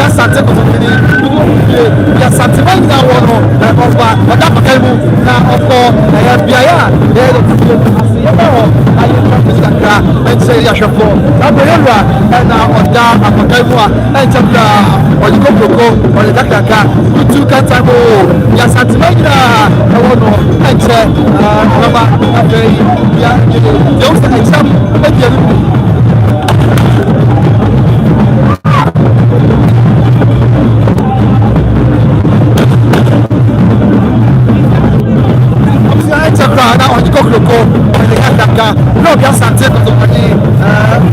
Asante kotokini ya Asante bɛyi na wɔ no ɔba ɔda paka mu na ɔkɔ ɛyɛ biaya yɛyɛ de tutu ase yɛbɛ hɔ ayɛ traffic kakra ɛnkyɛ yɛahwɛfo abɛyɛ wura ɛna ɔda apaka mu a ɛnkyɛ bia ɔde kokoroko ɔde dakraka tutu kata mu ya Asante bɛyi na ɛwɔ no ɛnkyɛ ɔba afei ya yɛwɔ sɛ ɛkyɛm ɛdi ɛnu mu. Na ɔde kokoroko ɔde dakraka na ɔde Asante kotokini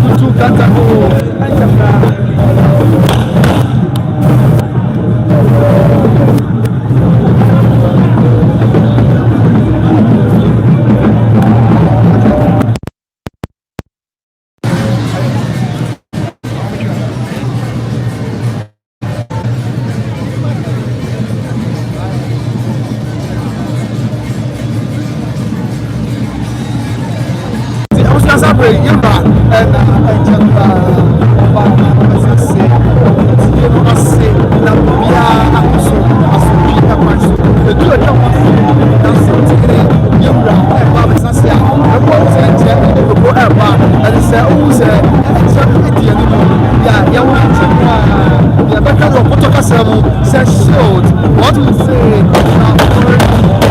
tutu kata mu ɛnkyɛ bia. Sabre yimba na ɛnkyɛnba ɔba asase tie no ase na bia akoso asopi ɛkwan so edu ɛtwa wase na santigiri yimba ɛba asase a ɛbɔ sɛ nkyɛ ɛbɔ ɛba ɛde sɛ ɔwu sɛ ɛkyɛn ɛdi anim ya yɛwɔ nkyɛn a yɛbɛka no ɔkoto kasa mu sɛ shield what we say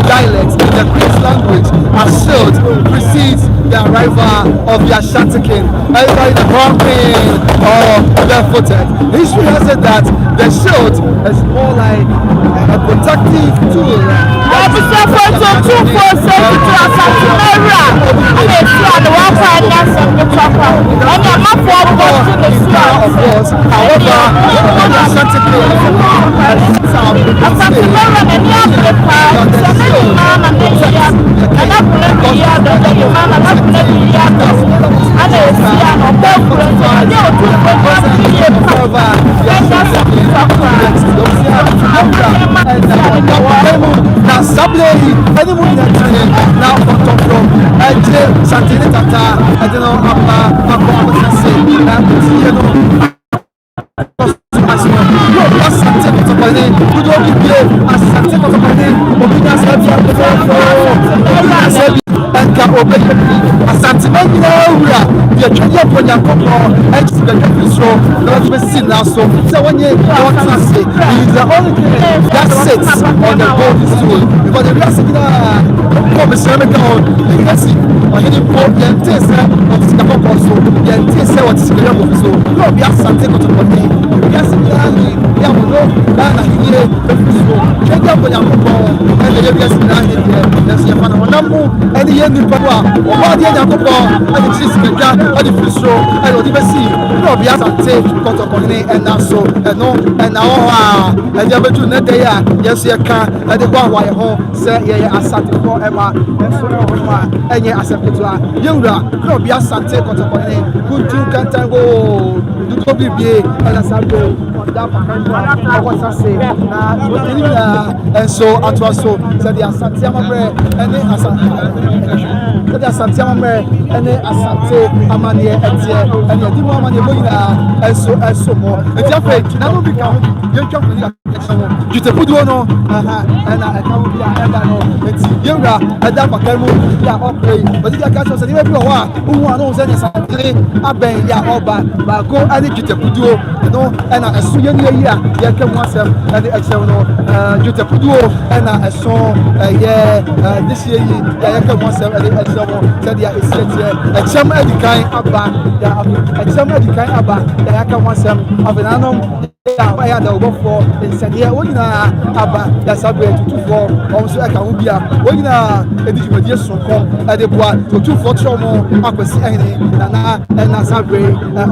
dialect in the Queen's language as shield precedes the arrival of the Asantehemaa, either in the pumping or barefooted. History has said that the shield is more like a protective tool. Of course, however, the now Sabley, anyone that's now from Santini Tata, I don't know Asante kotokini, kudo bibie, Asante kotokini, obina sabi enka obeye Asante bɛyi na wura deɛ twɛdeɛ bɔ nyankopɔ ɛkyisi bɛtwa so na wɔde bɛsi na so sɛ wɔnyɛ wɔtena ase he is the only thing that sits on the golden stool because the wiase nyinaa kɔ mesrɛ meka hɔ ɛsi ɔhene mpo yɛnte sɛ ɔte sika kɔkɔɔ so yɛnte sɛ wɔte sika kɔkɔɔ so na ɔbi Asante kotokini wiase nyinaa ni yɛamono na n'ahennie ɛfiri so twɛdeɛ bɔ nyankopɔ ɛna yɛ wiase nyinaa ne deɛ nanso yɛfa no honam mu ɛne yɛ nnipa no a ɔbɔ adeɛ nyankopɔ ɛde kyiri sikadwa ɛde firi so ɛde ɔde bɛsi na ɔbi Asante kotokini ɛna so ɛno ɛna wɔ hɔ a ɛde abɛdu ne da yi a yɛnso yɛka ɛde bɔ ahoa yɛ ho sɛ yɛyɛ Asantefoɔ ɛma ɛnso ɛwɔ hɔ a ɛnyɛ asɛm ketewa yɛwura na ɔbi Asante kotokini kuntu kantango dudu bibie ɛna saa bere ɔda papa ɔwɔ sase na wɔtiri nyinaa nso atoa so sɛdeɛ asante amammerɛ ɛne sɛdeɛ asante amammerɛ ɛne asante amanneɛ ɛteɛ ɛne adi mu amanneɛ bɔ nyinaa nso ɛso mo nti afei nano bi ka ho yɛntwa mfoni kakɛkyɛ ho dwutepuduo no ɛna ɛka ho bi a ɛda no nti yɛwura ɛda papa mu bi a ɔpɛ yi wɔde aka kyerɛ sɛ nneɛma bi wɔ hɔ a wohu a no wo sɛ ne santene abɛn yɛ a ɔba baako ɛne dwutepuduo ɛno ɛna ɛso yɛne ayi a yɛka mu asɛm ɛde ɛkyerɛw no dwutepuduo ɛna ɛso ɛyɛ dehyie yi yɛka mu asɛm ɛde ɛkyerɛw mo sɛdeɛ ɛsi ɛteɛ ɛkyɛm adi kan aba ɛkyɛm adi kan aba yɛka mu asɛm afei nanom ɛyɛ adawobɔfoɔ nsɛdeɛ wɔn nyinaa aba yɛsabrɛ tutufoɔ wɔn nso ɛka ho bi a wɔn nyinaa ɛdi dwumadie sonko ɛde boa tutufoɔ kyerɛw mo akwasi ɛhene nana ɛna sabrɛ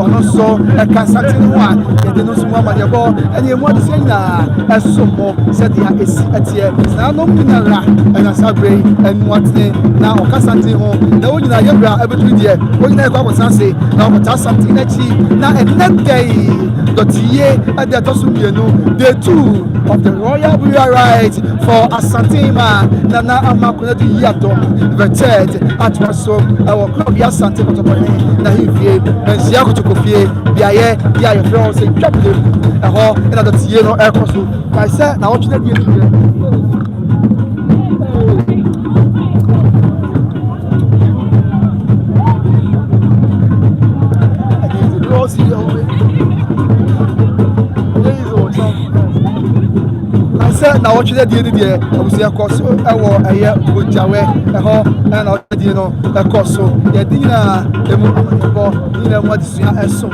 ɔno nso ɛka santene ho a yɛde no nso mu amanneɛbɔ ɛne emu adeɛ nyinaa ɛso mo sɛdeɛ ɛsi ɛteɛ nanom nyinara ɛna sabrɛ ɛnu atene na ɔka santene ho na wɔn nyinaa yɛwura ɛbɛturi deɛ wɔn nyinaa ɛkɔ akɔsa ase na ɔkɔta santene n'akyi na ɛnɛ dɛyi Doteyie at the Tosumienu, day 2 of the Royal Burial Rite for Asantehemaa, Nana Amakuna to Yatom, the third at Wasom, our club Asante Kotopani, Nahivie, and Siako to Kopie, Biaye, Dia, Florence, and Captain, a hall, and at the Tieno Air Costu. I said, now what you do? Na wɔtwe deɛ deɛ abusua kɔ so ɛwɔ ɛyɛ bogyawe ɛhɔ ɛna ɔtwe deɛ no ɛkɔ so yɛde nyinaa emu amanebɔ nyinaa mu adesua ɛso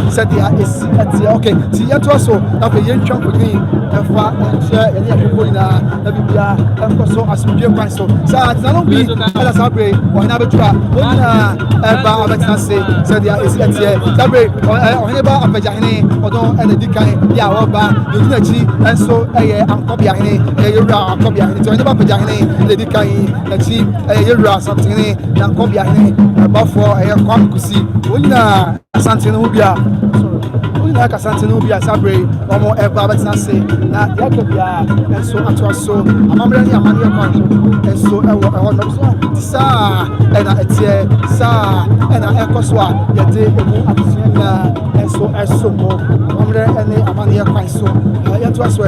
sɛdeɛ esi ɛteɛ okay ti yɛtoa so na afei yɛntwa mfoni ɛfa ɛnhyɛ yɛne yɛkɔkɔ nyinaa na bibia ɛnkɔ so asomdwe kwan so saa tena bi ɛna saa bere ɔhene abɛtu a wɔn nyinaa ɛba abɛtena ase sɛdeɛ esi ɛteɛ saa bere ɔhene ba apɛgyahene ɔno ɛna di kan deɛ a wɔba yɛdi n'akyi ɛnso ɛyɛ ankɔbeahene yɛwura akɔbeahene nti ɔhene ba apɛgyahene na di kan n'akyi yɛwura asantehene na ankɔbeahene ɛbafoɔ ɛyɛ kwame kusi wɔn nyinaa asantehene ho bi a na kasante no bi asabre omo eba betena ase na yake bia enso atoa so amamre ni amane kwa enso ewo no so saa ena etie saa ena ekoso a yede emu atusua na enso eso mo amamre ene amane kwa so yetoa so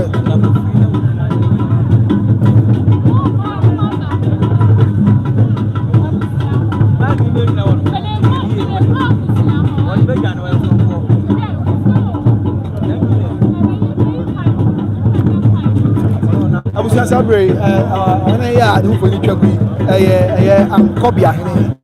Sabre Manhyia the who twagu ɛyɛ ankɔbeahene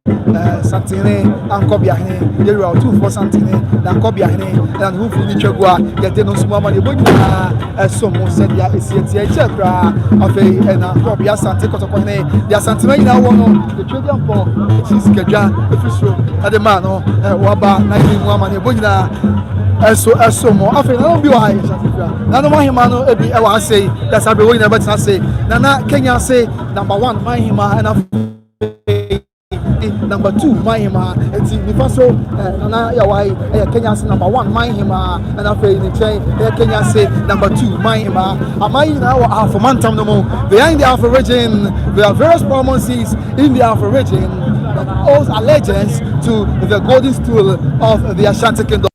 santene ankɔbeahene yɛwura ɔtu for santene na ankɔbeahene na the who twagu a yɛde no nso mu ama ne bɔ nyinaa ɛso mo sɛdeɛ ɛsi ɛteɛ kyɛ koraa afei ɛna nkɔbea asante kɔtɔkɔhene deɛ asantema nyinaa wɔ no yɛtwa bi ampɔ ɛkyi sikadwa ɛfiri soro ɛde maa no wɔaba na yɛde mu ama ne bɔ nyinaa ɛso mo afei nanom bi wɔ ha yɛhyɛsefra nanom ahema no ebi ɛwɔ ase yi dasabre wɔ nyinaa bɛtena ase nana Kenya ase number 1 Manhyia ɛna number 2 Manhyia eti nifa so nana yɛwɔ ha yi ɛyɛ Kenya ase number 1 Manhyia ɛna afei ne nkyɛn ɛyɛ Kenya ase number 2 Manhyia ama yi nyinaa wɔ afomantam no mu behind the Afro region there are various paramount seats in the Afro region that owes allegiance to the golden stool of the Asante Kingdom.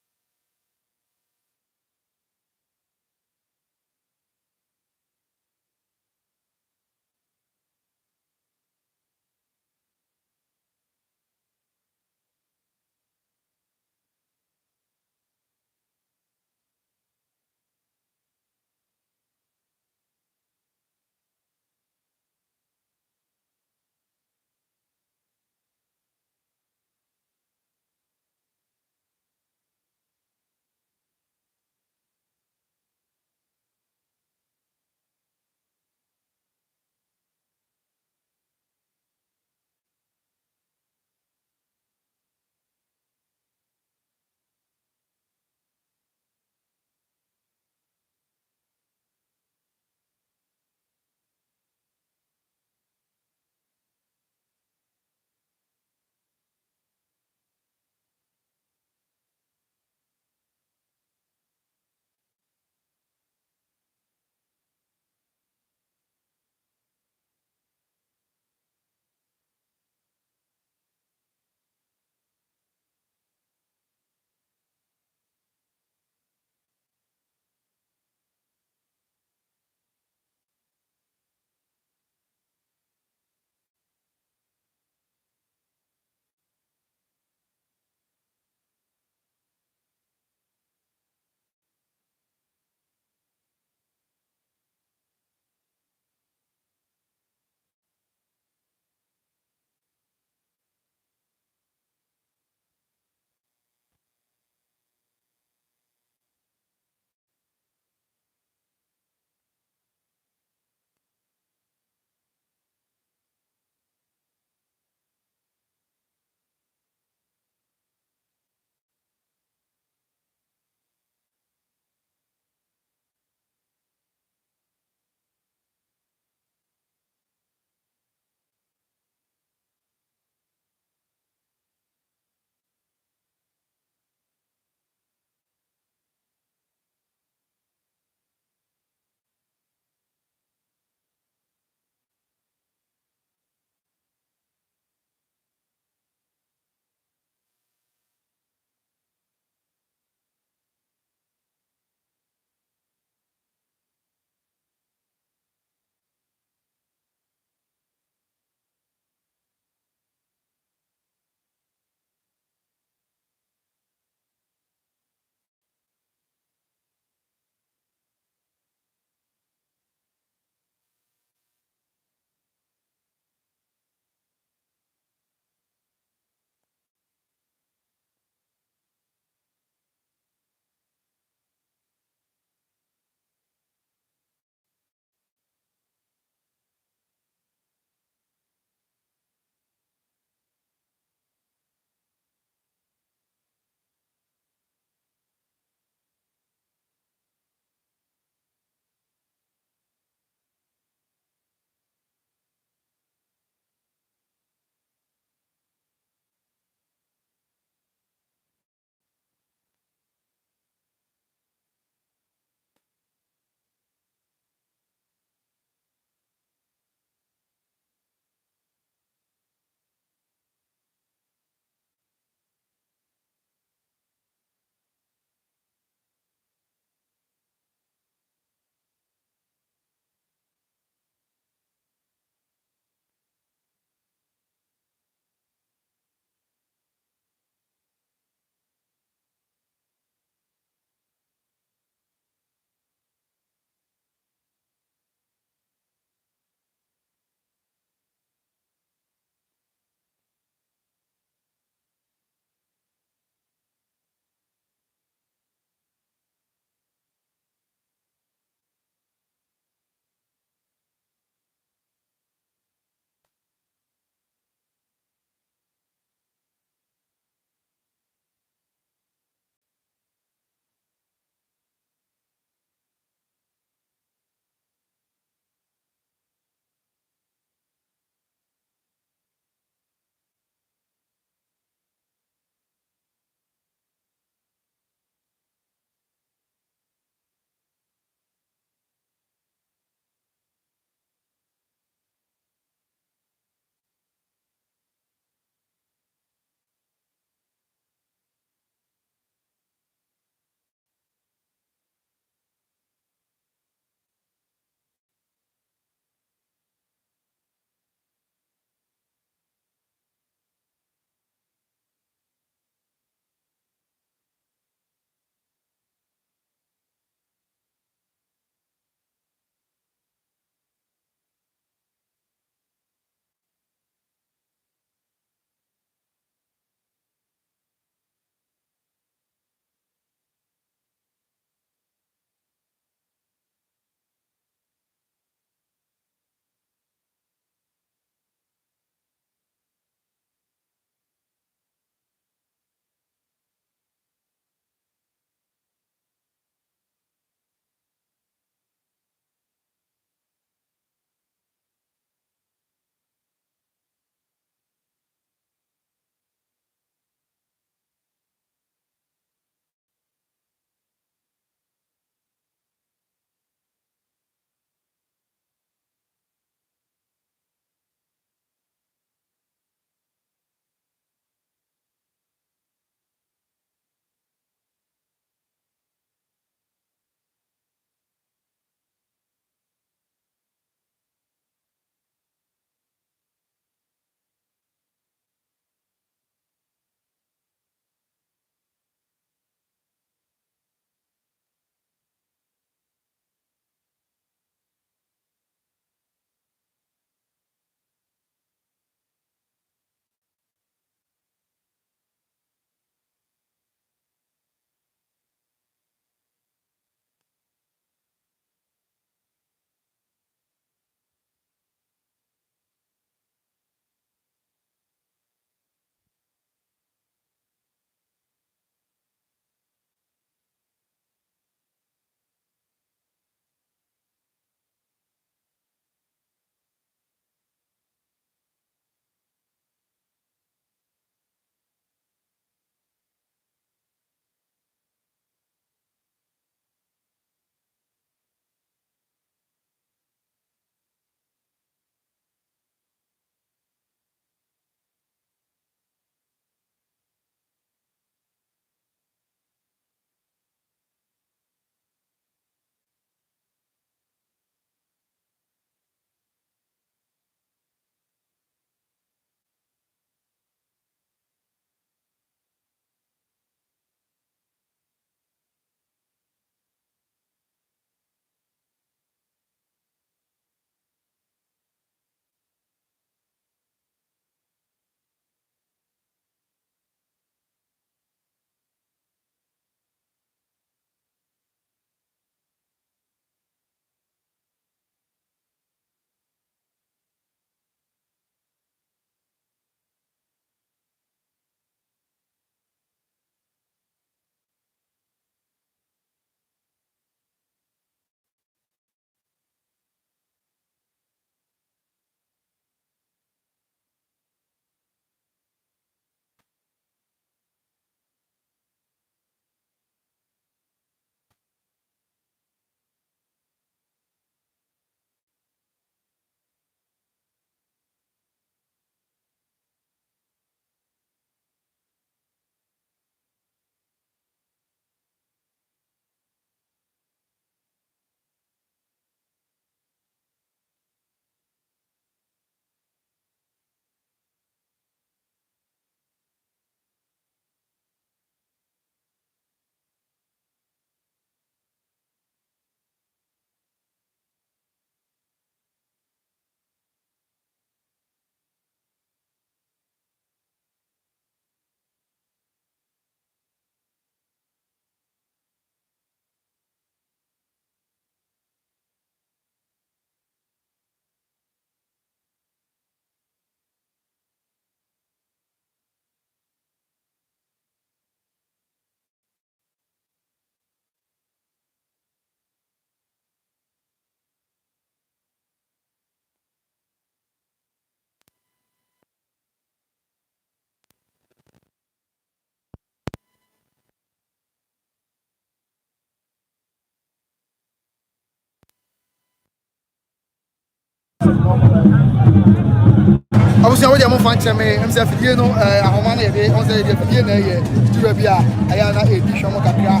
Abusia wo de mo fan cheme em se fidie no ahoma na ye de on se de fidie na ye tuwa bia aya na e di shomo kakra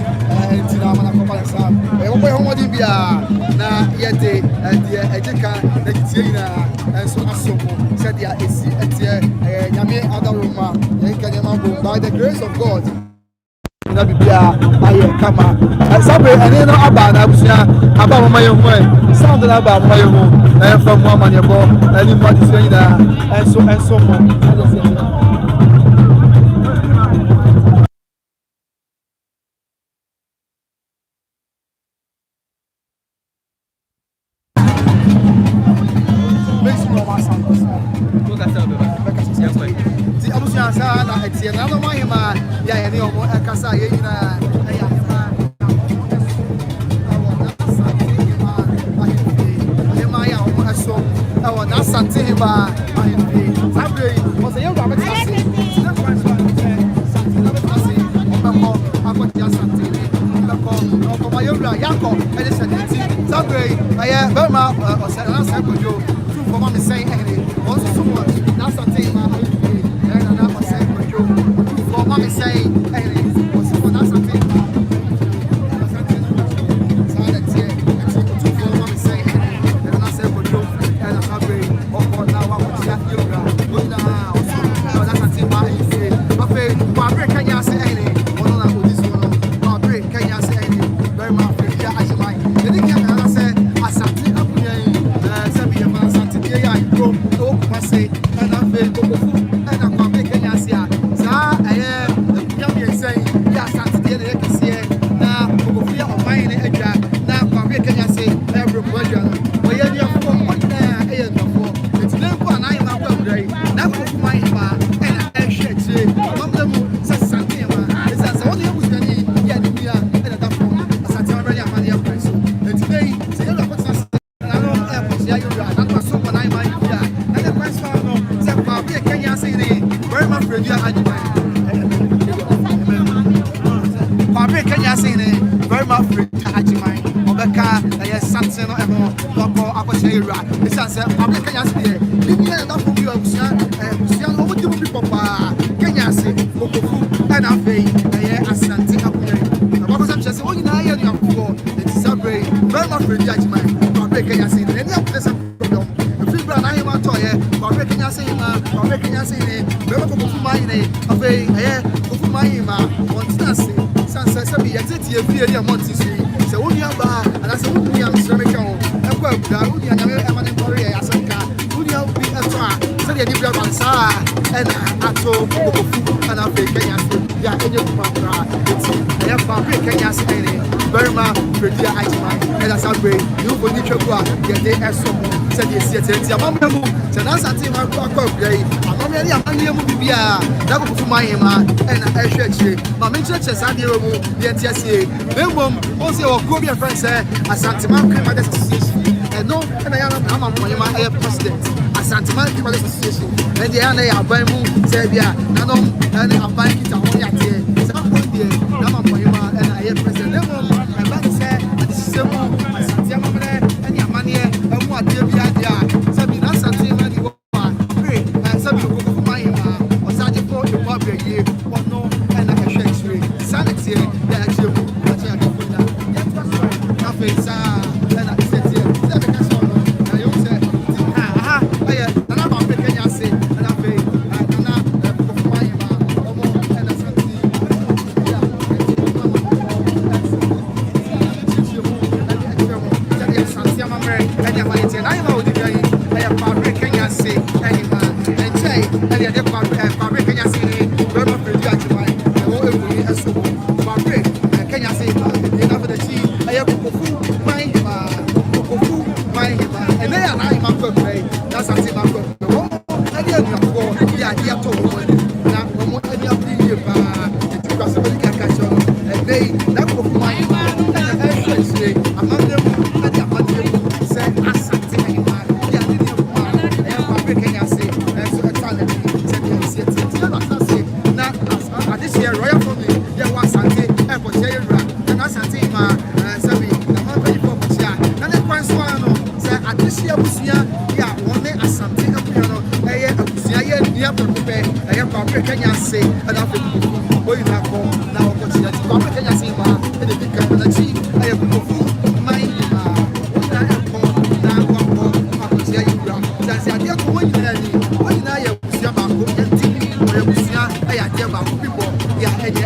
enti na mana kopa sa e wo ho modi bia na ye de de ejeka na tie ina enso asomo se dia esi etie nyame adaroma ye kanyama go by the grace of God na bibia aye kama sabe ene no aba na abusia aba mo maye ho sound na aba mo maye ho na fa mo amane bo ani mo di se ina enso mo di abusia sa na etie na no Manhyia ya ye ne omo ekasa ye ina ya Asantehemaa, Sabre, was a young rabbit. Manhyia and a share. My mention says I deal with the NTSA. Then, also, or go be a friend, say, Asantehemaa Association. And no, and I am Manhyia president. Asantehemaa Association. And the other are by Moon, Serbia, Nanom, and I'm buying it on Yati. Some point here, Manhyia and I am president. And that said, Asantehemaa and Yamania, and what they be at Sabina Asantehemaa. Asante you have to prepare. I have to prepare. Can say? And after you have come now, what you have to prepare. Say, ma, and the big company. I have to go. My, I have come now. What you have to that's the idea of what you have. What you have to see about TV or you see. I have to about people. Yeah, and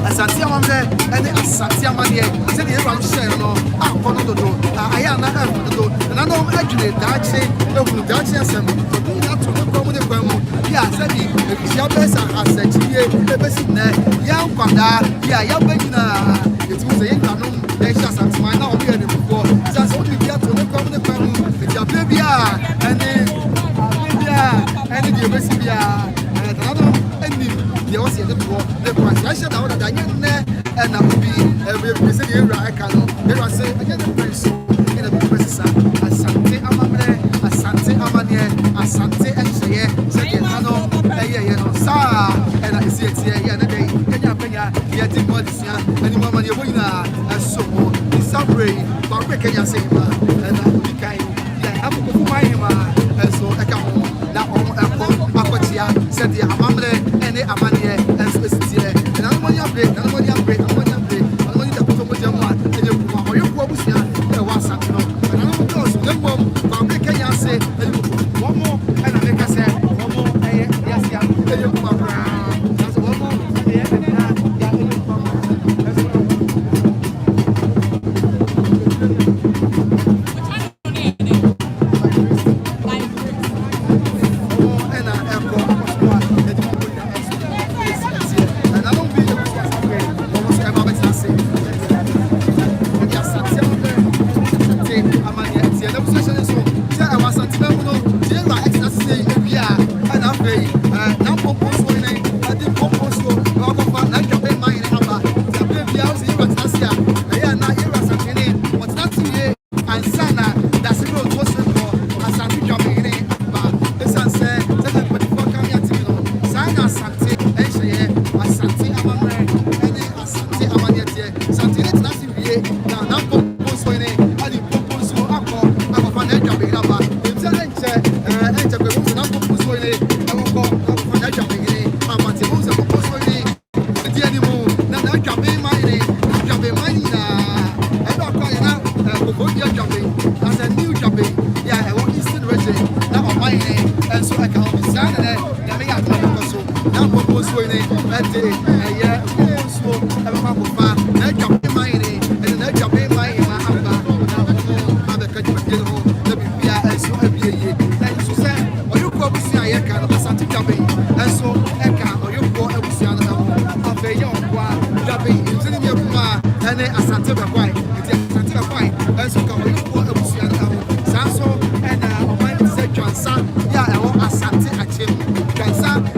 Asantehemaa and Asantehemaa. Said the Iran share no. One of the door. I am not the door. And I know actually that say no that say some. So do not to the common. Yeah, said if you have best as a GA, the best in there. Young Kwanda. Yeah, young Benina. It was a young they just as my now here before. Just only get to the common. It's your baby and then the best and another ending. There was the price. I should have that and I will be every city I can. There was a prince in a business. Asantehemaa, Asantehemaa, Asante and say, sir, and I see it here. And again, yet in what is any more money and so it's some brain, but we can say, and I will be kind. Yeah, I'm going to find him, and so I come home. Now, I'm said the Amamre and the Amania and Specific. And I'm going to upgrade, I'm going to upgrade, I'm going to upgrade, I'm going to put on your one, and you put on your proposition. There was something, and I'm going to go, but I'm making you say, one more, and I make us say, one more, yes, yeah, and you put on that's one more,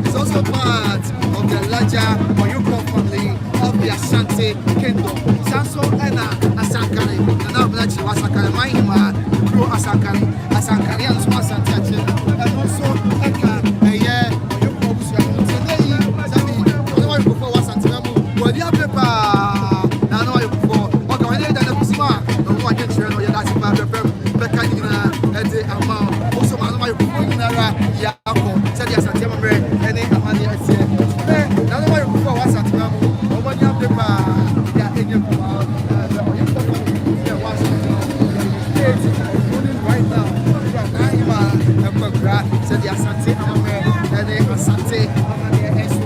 is also part of the larger Oyoko family of the Asante kingdom. Sanso and Asankare, and now Blachi Asakare, Manhyia, Pro Asankare, Asankare, and Asante, and also Eka, a year, Oyoko, today, Sabi, the one before Asantehemaa, well, the other paper, now I before, or going to the Kusma, no one gets your that's about the Beccanina, and the amount, also my Nara, Yako, said the Asantehemaa, and then Amania, now I before Asantehemaa, or when you have the paper, yeah, in your right now, Grànd, said the Asantehemaa, and then Asantehemaa, and so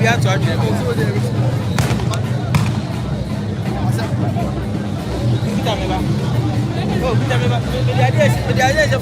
be at church. Oh, the idea is a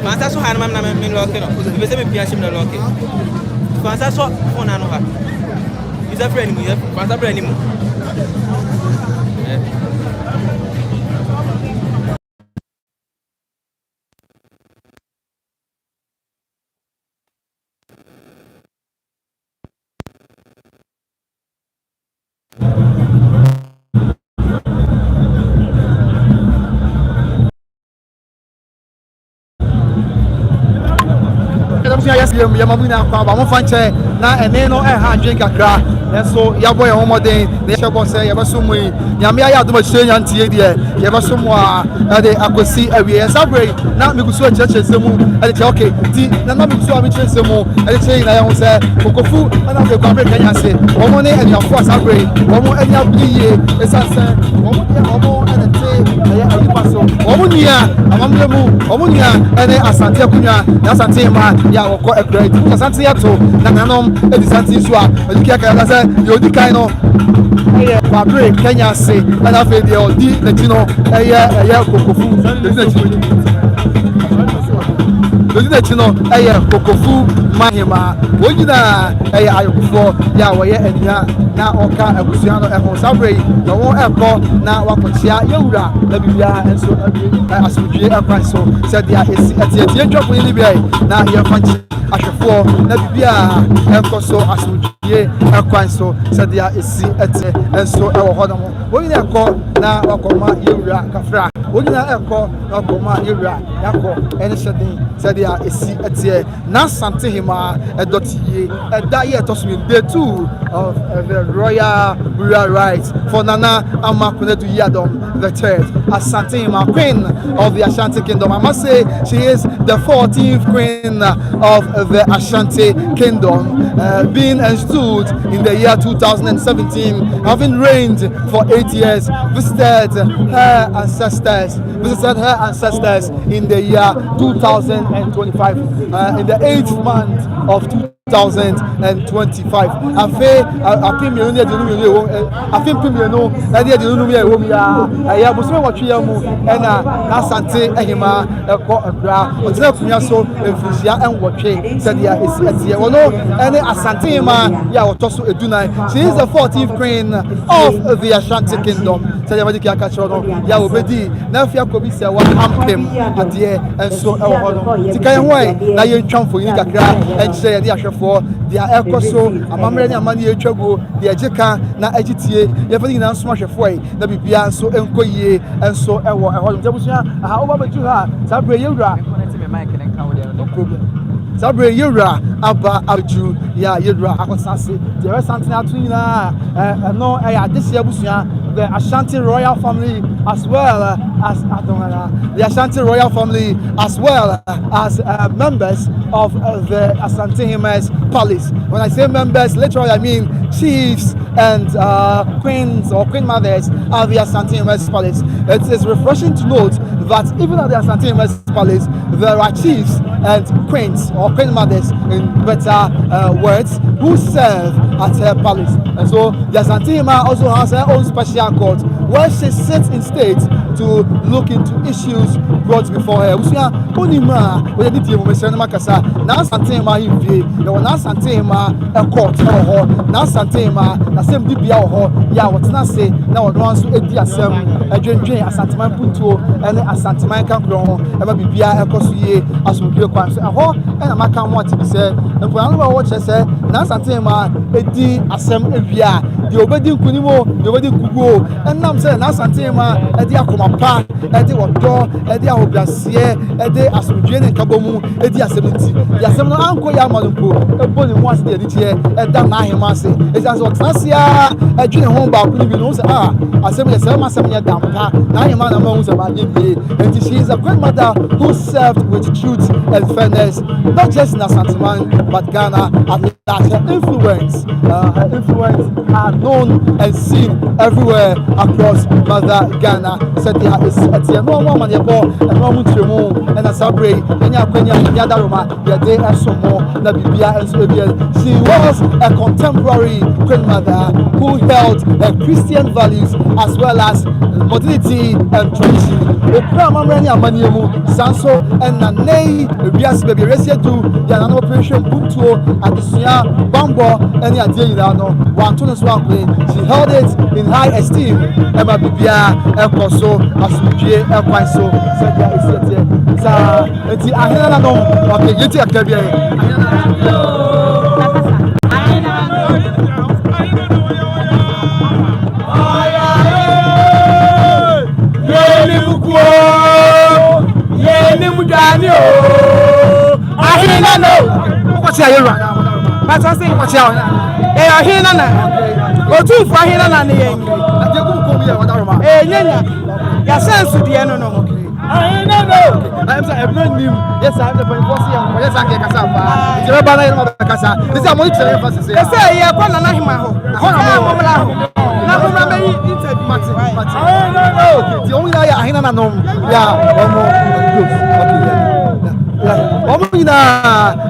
Fansa so han mam na me loke no. Be se me piache me loke. Fansa so on anu ha. Is a friend mu, fansa friend mu. Yes, you are moving now. I'm fine. Now, and then no, I drink a crack. And so, your boy, home day. The shop say, you have some way. Yamia, do much change until you have some more. I could see every year. Sabre, now we go to church and some more. And it's okay. Now, we go to church and some more. And it's saying, I want to say, Kokofu, and I'm the Gabriel Kenya say, one more and your force, Sabre, one more and your plea. It's a say, one more and a day. I have a pass. One more year, I'm the move. One more year, and Asantehemaa, Asantehemaa, yeah, or a great Asantehemaa, Nananom, and Asantehemaa, and the say you di kind no Gabriel Kenya say and after the odi Latino Kokofu Kokofu Manhyia wojina ayokufo ya woye anya na oka abusuano ehon sabre no won eko na wakotia yewura na bibia enso asudwe ekwan so said dia esi etie ntwafo ni bia na ye fanchi ahwefo na bibia enko so asudwe ekwan so said dia esi etie enso ewo hodo mo wojina eko na wakoma yewura kafra wojina eko na wakoma yewura yako ene said dia esi etie na Asantehemaa Doteyie that year to swim day 2 of the royal burial rites for Nana Amakunedu Yadom the third Asantehemaa, queen of the Ashanti kingdom. I must say she is the 14th queen of the Ashanti kingdom, being installed in the year 2017, having reigned for 8 years, visited her ancestors in the year 2025, in the 8th month of 2025. I think Asantehemaa she is the 14th queen of the Ashanti kingdom. And say the Ashafo, the Elcoso, a Mamma Money Chago, the Ajika, na Agitie, everything now smash of way, the Bibia, so Enkoye, and so however to her, Sabre Yura, no problem. Sabre Yura, Abba Abju, Ya Yura, Akosasi, there is something no, this year the Ashanti royal family as well as the Ashanti royal family as well as members of the Asantehemaa palace. When I say members, literally I mean chiefs and queens or queen mothers of the Asantehemaa palace. It is refreshing to note that even at the Asantehemaa palace, there are chiefs and queens or queen mothers, in better words, who serve at her palace. And so the Asantehemaa also has her own special court where she sits in state to look into issues brought before her. Now Asantehemaa invie, there was Asantehemaa a court or now Asantehemaa the same Bibia or ya what na say now once edi asem adwendwen Asantehemaa putuo ene Asantehemaa kan kro eba Bibia ekosuye asomdwe kwan so ho ena maka mo ati bi se nko anu ba wo che se na Asantehemaa edi asem ewia the obedi kunimo the obedi kugo and nam say na Asantehemaa e di akoma pa e di odo e di ahobiase e di asomdwe ne nkabomu e di asementi ya asem no anko ya amalumpo e boni mu ase de tie e da na ahema ase e say so tnasia e dwene ho ba ku ni bi no say asem ye say masem ye dampa na ahema na ma hu say ba ye die and she is a grandmother who served with truth and fairness not just in Asantehemaa but Ghana at large. Her influence are known and seen everywhere across Mother Ghana. Said there is a no woman and no mutual and a sabre and Yadaroma, the day and so more, the Bibia and Swabian. She was a contemporary grandmother who held Christian values as well as modernity and tradition. The Paramount Sanso and Nane, Bias Baby Resia do Yanan Operation Punto at the Suya Bambo and Yadino, one to the swamp. She held it in high esteem. Emma Bibia, Elcoso, Asuji, Elquaiso, Sadia is here. It's the Ahana, okay, you take a career. What's your But I think what's your Hina? Or two for Hina and the Yes, sense to the end. I know. I'm new. Yes, I have the point. Yes, I can Casaba. This is a money to emphasis. Yes, I have one and the only I know. Omina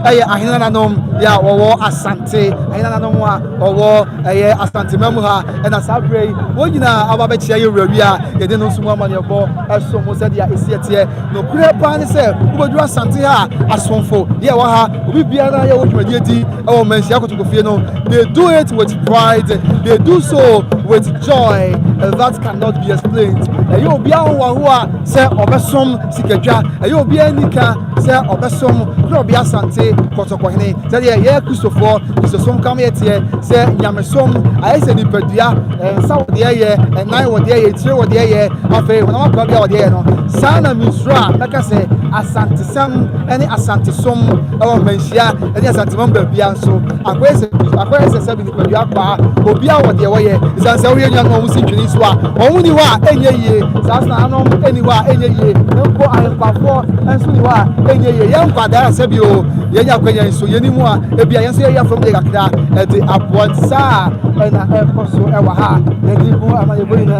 ahina nom ya wo Asante ahina nom wo Asantehemaa and asabre wo nyina aba chia yewurawia ye de no sumo amanebo esomo se dia esietie no kure pa ne se ubodu Asante ha asonfo ye wo ha obi biara ye wo dwumadi edi e wo manhia kotokofie no they do it with pride, they do so with joy that cannot be explained. E yo bia wo a se obesom sikadwa e yo bia nika se obesom kro bia Asante kotokohene se ye Christopher isosom kam yetie se nyamesom ayese nipadua ensa wo de ye enan wo de ye tire wo de ye afa wona kwa bia wo de ye no sana misra naka se Asantesam ene Asantesom e wo Manhyia ene Asantehemaa bia nso akwese se bi nipadua kwa obi a wo de wo ye isanse wo ye nyan wo si twini so a wo ni ho a enye ye sasa anom eni ho a enye ye nko ahempafo enso ni ho a enye ye yemfa da se bi o yenya kwanya nso yeni mu a ebia yenso ye from de kakra e de abonsa na e koso e wa ha yedi bu amane boyina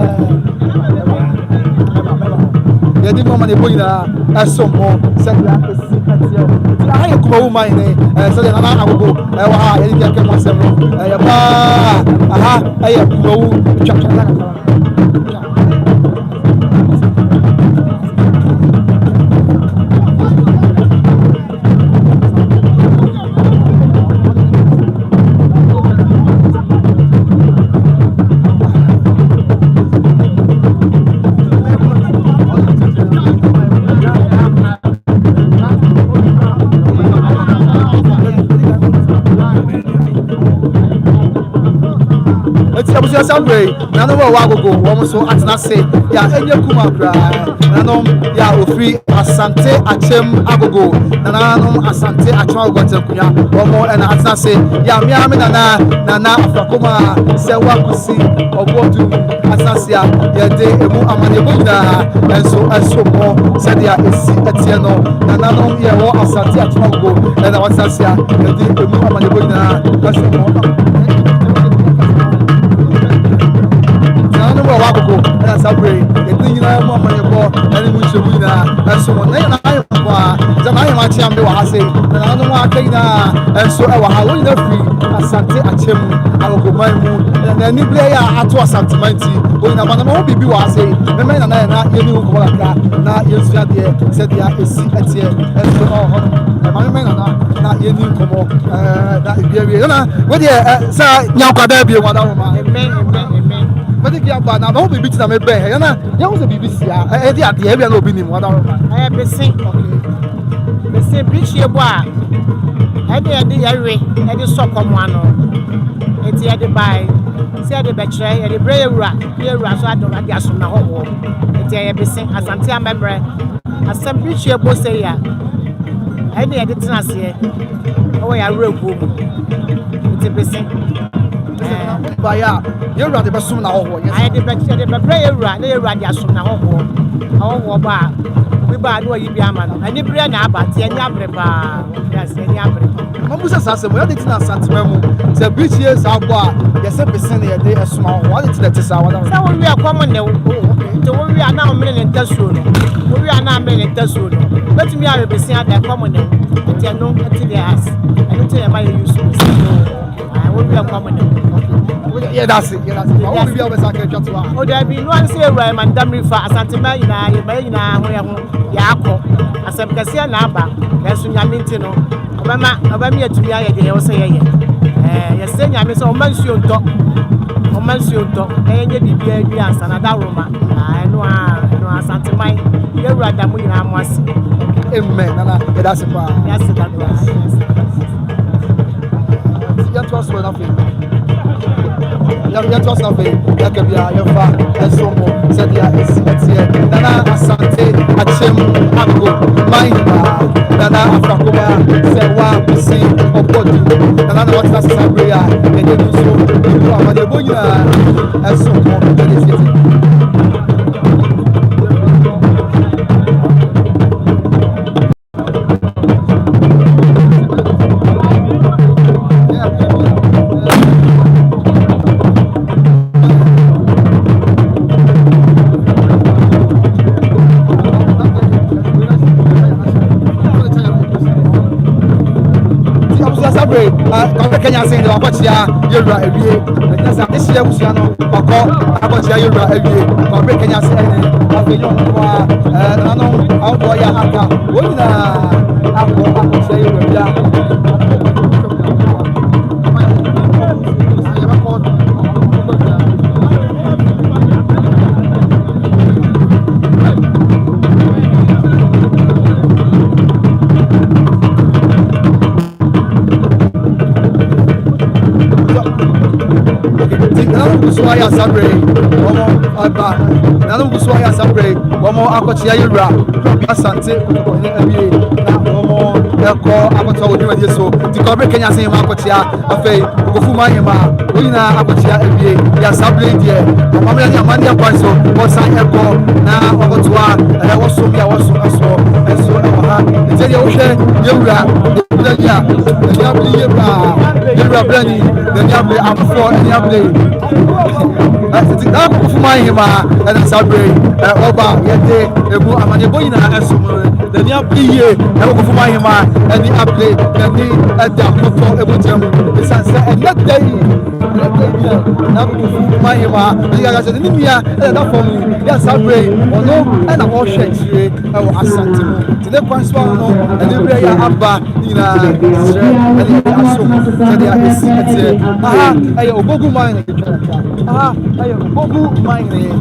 yedi bu amane boyina esomo se dia esi atia ti aye kuma wo man ne se de na agogo e wa ha yedi keke mo se no e ba aha aye kuma wo twatwa Sabre na no wa gogo wo so atena se ya enye kuma kra na no ya ofri Asante achem agogo na no Asante achem agogo tenkunya wo mo na atena se ya miame na afakoma se wa kusi obodu asase ya de emu amanebo na enso mo se dia esi etie no na no ya wo Asante achem agogo na wasase ya de emu amanebo na enso mo Wagogo and Sabre, the thing I want my boy, and we should be and so on. I am the I say, and I don't want and so I will not free Asante Achem, I will go my moon, and then you play at Asante Mighty, when I want to be was say, the man and I not you know what not you said there is at here, and so on. My man not you knew come that is very, what sir, now can there be one of my but if you have now, don't be beating me bare. You know, you want to be busy. I did the area no be in one. I have been saying, okay. The same bridge here, boy. I did so come one. It's here to buy. See the betray, the brave rat, here, so I don't guess from the whole. It's here to sing Asantehemaa. As some bridge here, both say, I did not see. Oh, I wrote it's a blessing. But yeah, you're right. The person now. I did the brave rat, they ran just from the whole. Oh, bar. We bad what you be a man. I did bring up at the end of the bar. Yes, any other. Mamusa sasa mo yadi tina Asantehemaa se bridge years abwa yese pesen ye dey small what it let is our so we are common now to we are now million tesu no we are now million tesu no but me are be say that common now it no until the house and until my use we are common now yeah that's it what we be always say to oh there be no say right man dam river Asantehemaa ina ho ya akọ asem kase na aba yesu nyaminti no Obama to me, I say, yes, say, I miss a mansion talk, and you did be a answer, another Roma. I know Asantehemaa, you're right, I'm with him once. Amen, that's a part. Yes, that was. You trust nothing. You trust nothing. That can be your father, and so more. Said, yeah, it's here. Nana Asante, Achem, Ako, Manhyia, Nana Afrakoba, Sewa, Bisi, Obodu, Nana Wata Sabria, and then you so, you are the Boya, and so more. Kenya saying the Abatia, you're right, this year was Yano, Abatia, you're right, Kenya saying, after you know, outdoor Yaka, when I say, Nana Sabre, Nana Buswaya Sabre, Momo Akotia Yura, Asante, Momo, Elko, Akoto, so to cover Kenya saying Makotia, Afe, Manhyia, Wina Akotia, Yasabre, dear, Mamma Mandia Paso, was I Elko, now Okotua, and I was so me, I was so, and so, and tell you, Yura, Yura, Brenny, the Yabli, I'm for Yabli. That Manhyia and Sabre, Oba, Yete, Ebu, Amaniboina, and so the Yabi, Manhyia, and the Able, and the Adapoto, Ebutum, the Sunset, and that day, Manhyia, the Nimia, and that for me, yes, Sabre, or no, and a wash it, Asante, to the Panswano, and the Rea Abba, Nina, and the Asum, and the Aha, I Obogu mine. Obogu Manhyia,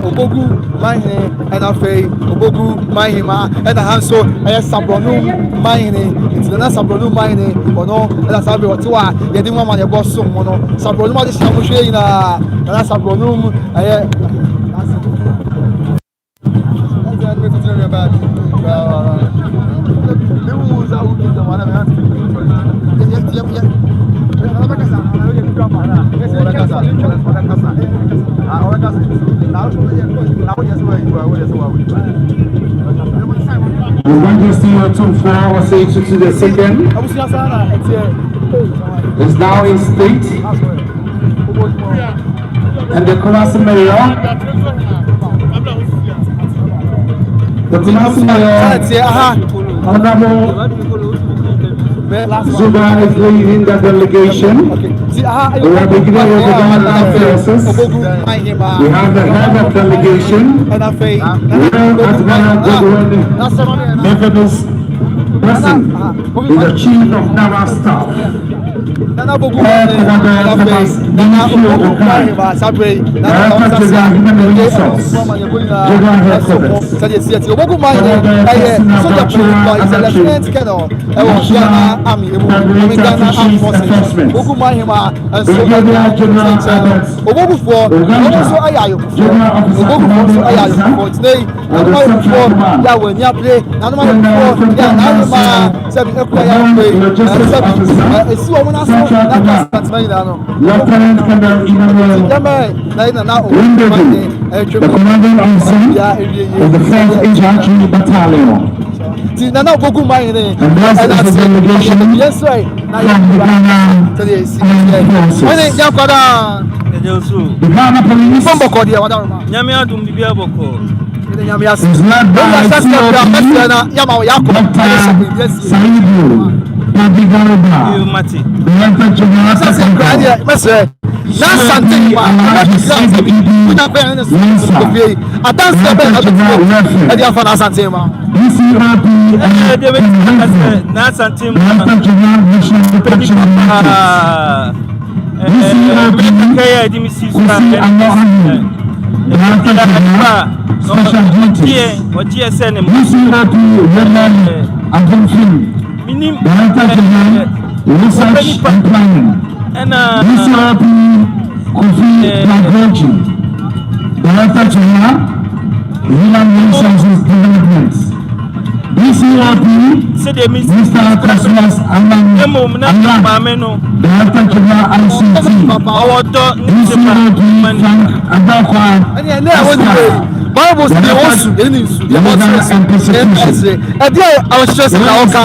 Obogu Manhyia, and Afe, Obogu Manhyia, and a Hanso, Sabronu Manhyia, it's the Sabronu Manhyia, or no, and that's how we were to our, you didn't want your boss soon, Sabronu, what is Sabronu, and that's Sabronu, Majesty 2-4 was to the second. Is now in state. And the Kumasi Mayor. The Kumasi Mayor, Honorable Zuba is leading the delegation. We are beginning with the government affairs. We have the head of delegation. Methodist person is the chief of naval staff. Nana Bogu Nana Sabre Lieutenant Colonel Emmanuel the commanding officer of the 4th Infantry Battalion. And that is the delegation from the Ghana Forces. The Ghana Police is led by Dr. Saibu Pabigaroba, Director General Secretary. Special duties. Director General Research and Planning. Kofi Lagroji, Director General Human Resources Development. DCRP Mr. Kasulas Amman, Director General ICT. DCRP Frank Adakwa, Bible study also in and persecution. Our stress na oka.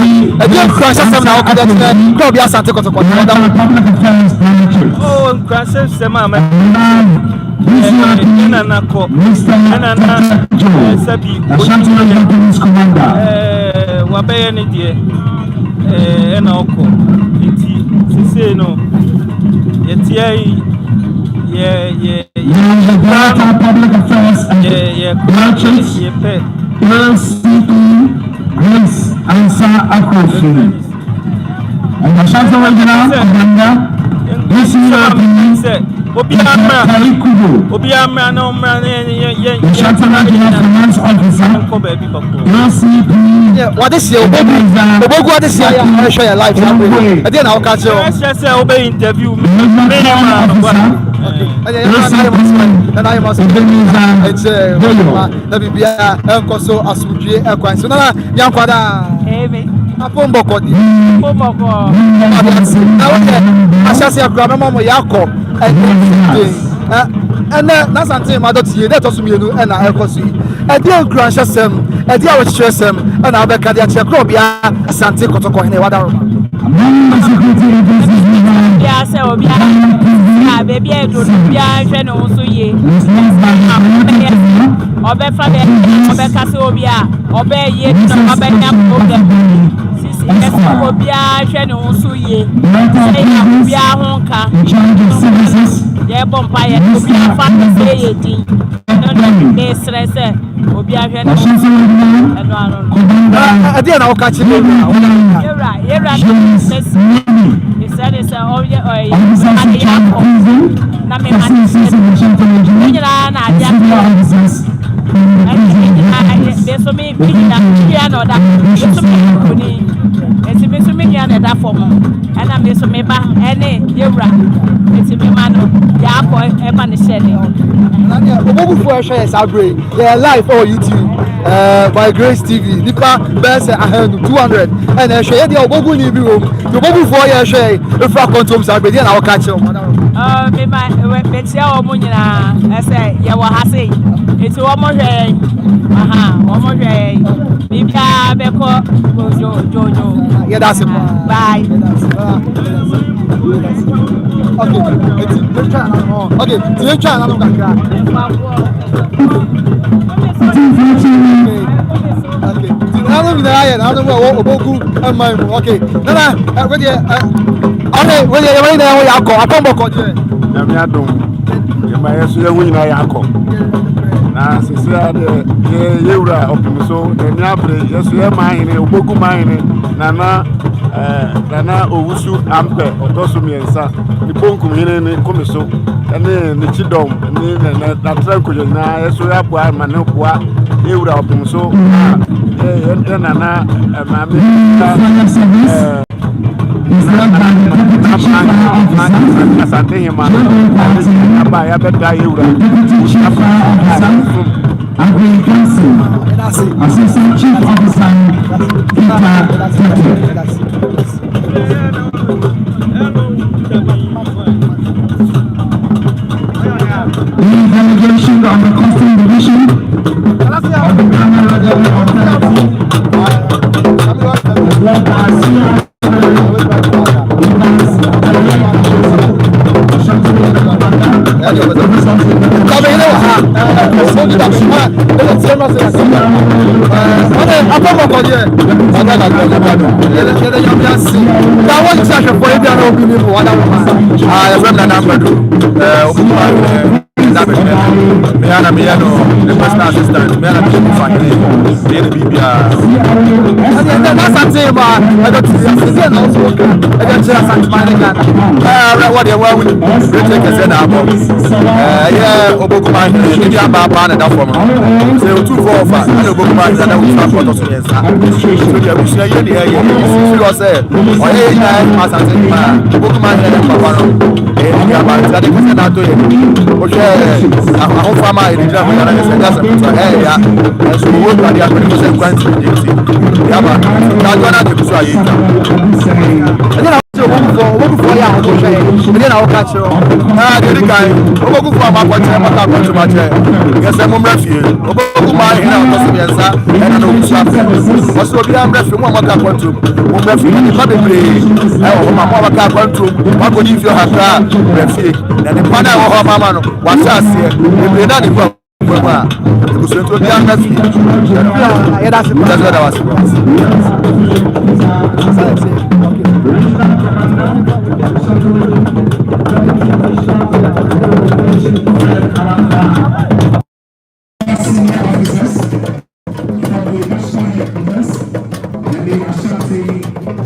Crash system na oka. Club ya Asante koto. Public Affairs Directorate. Oh, crash system ma. Asantehemaa Police Commander. Wabeye ni die. Na oko. Iti sise no. Yetie Public Affairs Directorate. LCE Grace Ansa Akofi. And the Ashantehemaa Regional Commander. DCRP Obiama no man Ashantehemaa Regional Finance Officer. LCP. What is your Obogu? What is your share your life? I didn't know catch you. Let's just say obey interview. And I must it's Nkoso Asuje Ekwan. So na Yankwada. Apombo kodi. Ashasi akura mama yako. And Asante Doteyie that also me no na ekosi. E dey Grànd system, e dey our system and abeka dey check club ya Asante kotoko hene wada. Yeah, so baby, I don't know so ye. Obe Fabe, Obe Casobia, Obe Ye, Obe Nam, Obia, Shano, so ye. Obia Honka, yeah, Bompire, Obia Fan, say it. No, they stress it. Obia, and I didn't know catch it. You're right, you're right. That is all your oil. By Grace TV, Nipa Best 200 and I share the Obogu ni bi room. The Obogu for your share if I control Sabre and I'll catch you. Me my betia omo nyina ese ye wo ha sei. Eti omo hwe. Omo hwe. Bibia beko jojo. Yeah, that's it. Bye. Okay, let's try another one. Okay. I don't know Obogu and my okay. Nana, where you okay, where you right now you go. Akombo ko je. Na mi adom. Ye ma yeso ye wina ya akọ. Na sisi ade ye wura opimiso, na mi abre yeso ye ma hine Obogu ma hine. Nana Nana Owusu Ampe Otosu Miensa ni bonkum hene ne komiso ene ne chidom ne na tranko na yeso ya bua ma ne bua ewura opumso nana mame Asantehemaa aba ya beta ewura Assistant Chief Officer Peter the delegation of the Custom Division of the Ghana Revenue Authority is led by Asante Miana Miano, the personal assistant, Miana Miano family, the Bibia. Asantehemaa, I got to see and also I got to Asantehemaa. What they were with Britain is an album. Yeah, Obokuman, the Yamba and that form. So 2 4 5, and Obokuman, and I will start for us. So you wish I had the air. You was there. Or Asantehemaa, Obokuman, and Papa. And Yamba, that is an auto. How far my region is a area, and so what are the other consequences? Yeah, but I'm going to try it. For ya ho hwe me na wo ka kire na de kai obogu fu ama kwache maka kwache mache yese mo mrafie obogu ma hina otoso biensa ena no kusu afa oso bi amrafie mo maka kwache mo mrafie ni ba bebre wo ma mo maka kwache wa go ni fio hakra mrafie na ne pana wo ho mama no wa sase bebre na ni kwa ma kusu to bi amrafie ya da se da was Asante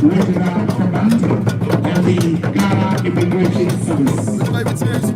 Regional Command and the Ghana Immigration Service.